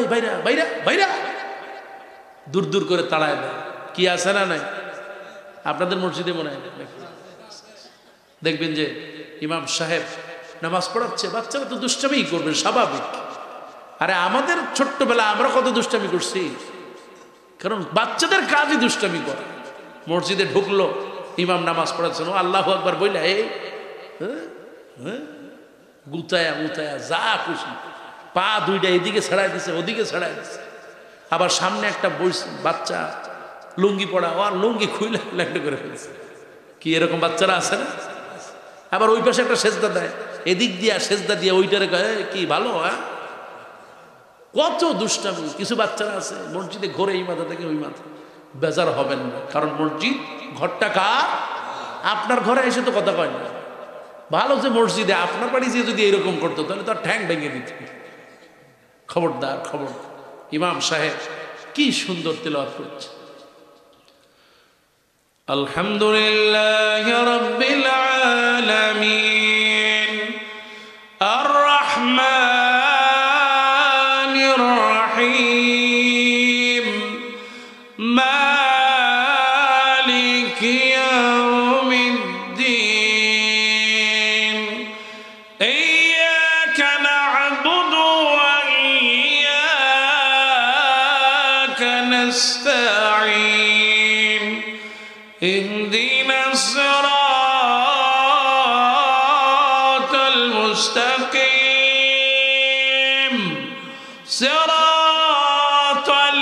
এই বাইরা বাইরা বাইরা, দূর দূর করে তাড়ায় দেয়, কি আছে না নাই? আপনাদের মসজিদে মনে হয় দেখবেন যে ইমাম সাহেব নামাজ পড়াচ্ছে, বাচ্চারা তো দুষ্টামি করবেন, স্বাভাবিক। আরে আমাদের ছোট্টবেলা আমরা কত দুষ্টামি করছি, কারণ বাচ্চাদের কাজই দুষ্টামি করে। মসজিদে ঢুকলো, ইমাম নামাজ পড়াচ্ছেন, ও আল্লাহু আকবার বইলা এই গুতায়া গুতায়া যা খুশি পা দুইটা এদিকে ছাড়াই দিছে, ওদিকে ছাড়াই দিছে। আবার সামনে একটা বাচ্চা লুঙ্গি পড়া, ও আর লুঙ্গি খুইলা ল্যান্ড করে ফেলছে, কি এরকম বাচ্চারা আছে না? আবার ওই পাশে একটা সেজদা দেয়, এদিক দিয়া সেজদা দিয়ে ওইটারে কি ভালো, হ্যাঁ? কত দুষ্টামি। কিছু বাচ্চারা আছে মসজিদে ঘোরে, এই মাথা থেকে ওই মাথা। বেজার হবেন না, কারণ মসজিদ ঘরটা কার? আপনার ঘরে এসে তো কথা কয় না। ভালো যে মসজিদে আপনার বাড়ি যে যদি এরকম করতো তাহলে তার ঠ্যাং ভেঙে দিত। খবরদার, খবর। ইমাম সাহেব কি সুন্দর তেলাওয়াত করছে। আলহামদুলিল্লাহ রাব্বিল আলামিন আর রহমানির রহিম মালিকি ইয়াউমিদ্দিন ইয়্যাকা না'বুদু ওয়া ইয়্যাকা নাস্তাঈন ইহদিনাস সিরাতাল মুস্তাকিম সিরাতাল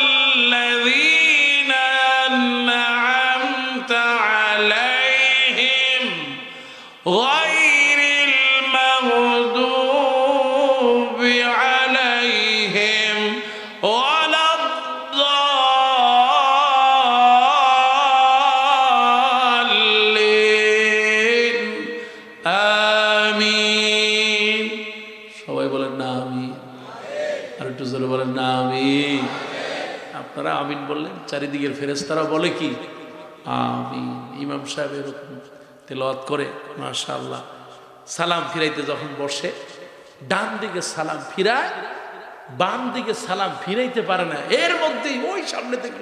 লাযীনা আন'আমতা আলাইহিম গায়রিল মাগদুবি আলাইহিম ওয়ালাদ-দাল্লিন আমিন। সবাই বলেন না আমিন, আর একটু জোরে বলেন না আমিন। আপনারা আমিন বললেন, চারিদিকের ফেরেশতারা বলে কি আমিন। ইমাম সাহেব এরকম তেলাওয়াত করে, মাশাআল্লাহ। সালাম ফিরাইতে যখন বসে ডান দিকে সালাম ফিরায়, বাম দিকে সালাম ফিরাইতে পারে না, এর মধ্যেই ওই সামনে থেকে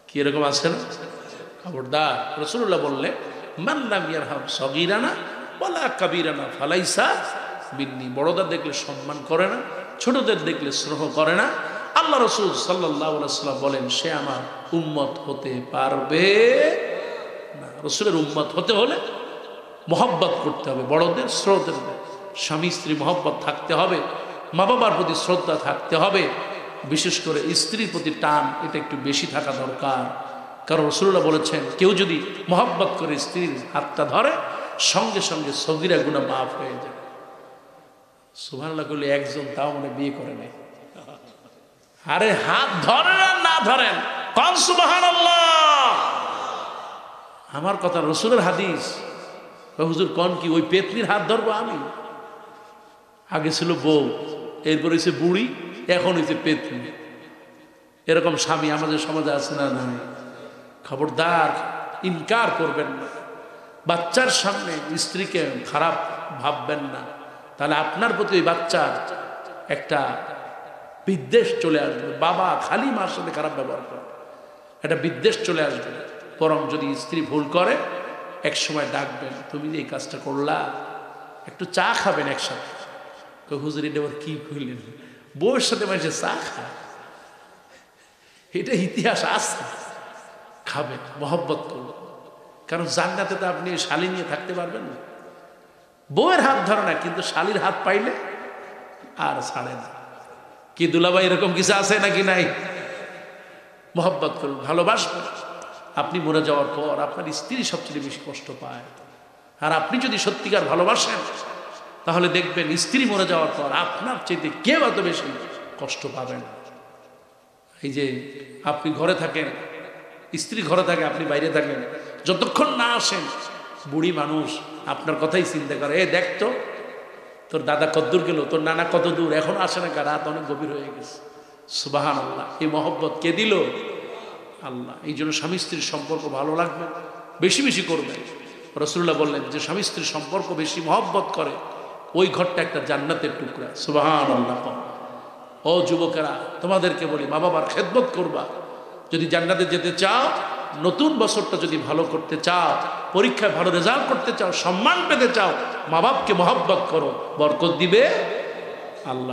কি এরকম আছে না? খবরদার। রাসূলুল্লাহ বললেন, মান লাম ইয়ারহাম সগীরানা ওয়ালা কাবীরানা ফালাইসা মিন্নি। বড়দের দেখলে সম্মান করে না, ছোটদের দেখলে স্নেহ করে না, আল্লাহ রাসূল সাল্লাল্লাহু আলাইহি ওয়াসাল্লাম বলেন সে আমার উম্মত হতে পারবে না। রাসূলের উম্মত হতে হলে মহব্বত করতে হবে, বড়দের শ্রদ্ধা, স্বামী স্ত্রী মহব্বত থাকতে হবে, মা বাবার প্রতি শ্রদ্ধা থাকতে হবে, বিশেষ করে স্ত্রীর প্রতি টান এটা একটু বেশি থাকা দরকার। কারণ রাসূলুল্লাহ বলেছেন কেউ যদি মহব্বত করে স্ত্রীর হাতটা ধরে সঙ্গে সঙ্গে সগীরা গুনাহ মাফ হয়ে যায়। সুবহানাল্লাহ করলে একজন তাও মনে বিয়ে করে নাই। আরে হাত ধরেন আর না ধরেন কোন সুবহানাল্লাহ। আমার কথা রাসূলের হাদিস। হুজুর কোন কি ওই পেতনির হাত ধরবো আমি? আগে ছিল বউ, এরপর হয়েছে বুড়ি, এখন হয়েছে পেতনি। এরকম স্বামী আমাদের সমাজে আছে না? নাই। খবরদার, ইনকার করবেন না। বাচ্চার সামনে স্ত্রীকে খারাপ ভাববেন না, তাহলে আপনার প্রতি ওই বাচ্চার একটা বিদ্বেষ চলে আসবে। বাবা খালি মার সাথে খারাপ ব্যবহার করে, একটা বিদ্বেষ চলে আসবে। বরং যদি স্ত্রী ভুল করে এক সময় ডাকবেন, তুমি যে এই কাজটা করলা, একটু চা খাবেন একসাথে। হুজুর এটা আবার কি কইলেন? বউয়ের সাথে মানুষের চা খায়, এটা ইতিহাস আছে। খাবেন, মহব্বত করবেন, কারণ জান্নাতে তো আপনি শালি নিয়ে থাকতে পারবেন না। বউয়ের হাত ধরে না, কিন্তু শালির হাত পাইলে আর ছাড়ে না। কি দুলাভাই এরকম কিছু আছে নাকি নাই? মহব্বত করুন, ভালোবাসবেন। আপনি মরে যাওয়ার পর আপনার স্ত্রী সবচেয়ে বেশি কষ্ট পায়। আর আপনি যদি সত্যিকার ভালোবাসেন তাহলে দেখবেন স্ত্রী মরে যাওয়ার পর আপনার চাইতে কেউ এত বেশি কষ্ট পাবেন। এই যে আপনি ঘরে থাকেন, স্ত্রী ঘরে থাকে, আপনি বাইরে থাকেন, যতক্ষণ না আসেন বুড়ি মানুষ আপনার কথাই চিন্তা করে, এ দেখতো তোর দাদা কতদূর গেল, তোর নানা কত দূর, এখন আসে না, রাত অনেক গভীর হয়ে গেছে। সুবহানাল্লাহ। এই মহব্বত কে দিল? আল্লাহ। এই জন্য স্বামী স্ত্রীর সম্পর্ক ভালো লাগবে, বেশি বেশি করবে। রাসূলুল্লাহ বললেন যে স্বামী স্ত্রীর সম্পর্ক বেশি মহব্বত করে ওই ঘরটা একটা জান্নাতের টুকরা। সুবহানাল্লাহ। ও যুবকেরা, তোমাদেরকে বলি মা বাবার খেদমত করবা। যদি জান্নাতে যেতে চাও, নতুন বছরটা যদি ভালো করতে চাও, পরীক্ষায় ভালো রেজাল্ট করতে চাও, সম্মান পেতে চাও, মা বাপকে মহব্বত করো, বরকত দিবে আল্লাহ।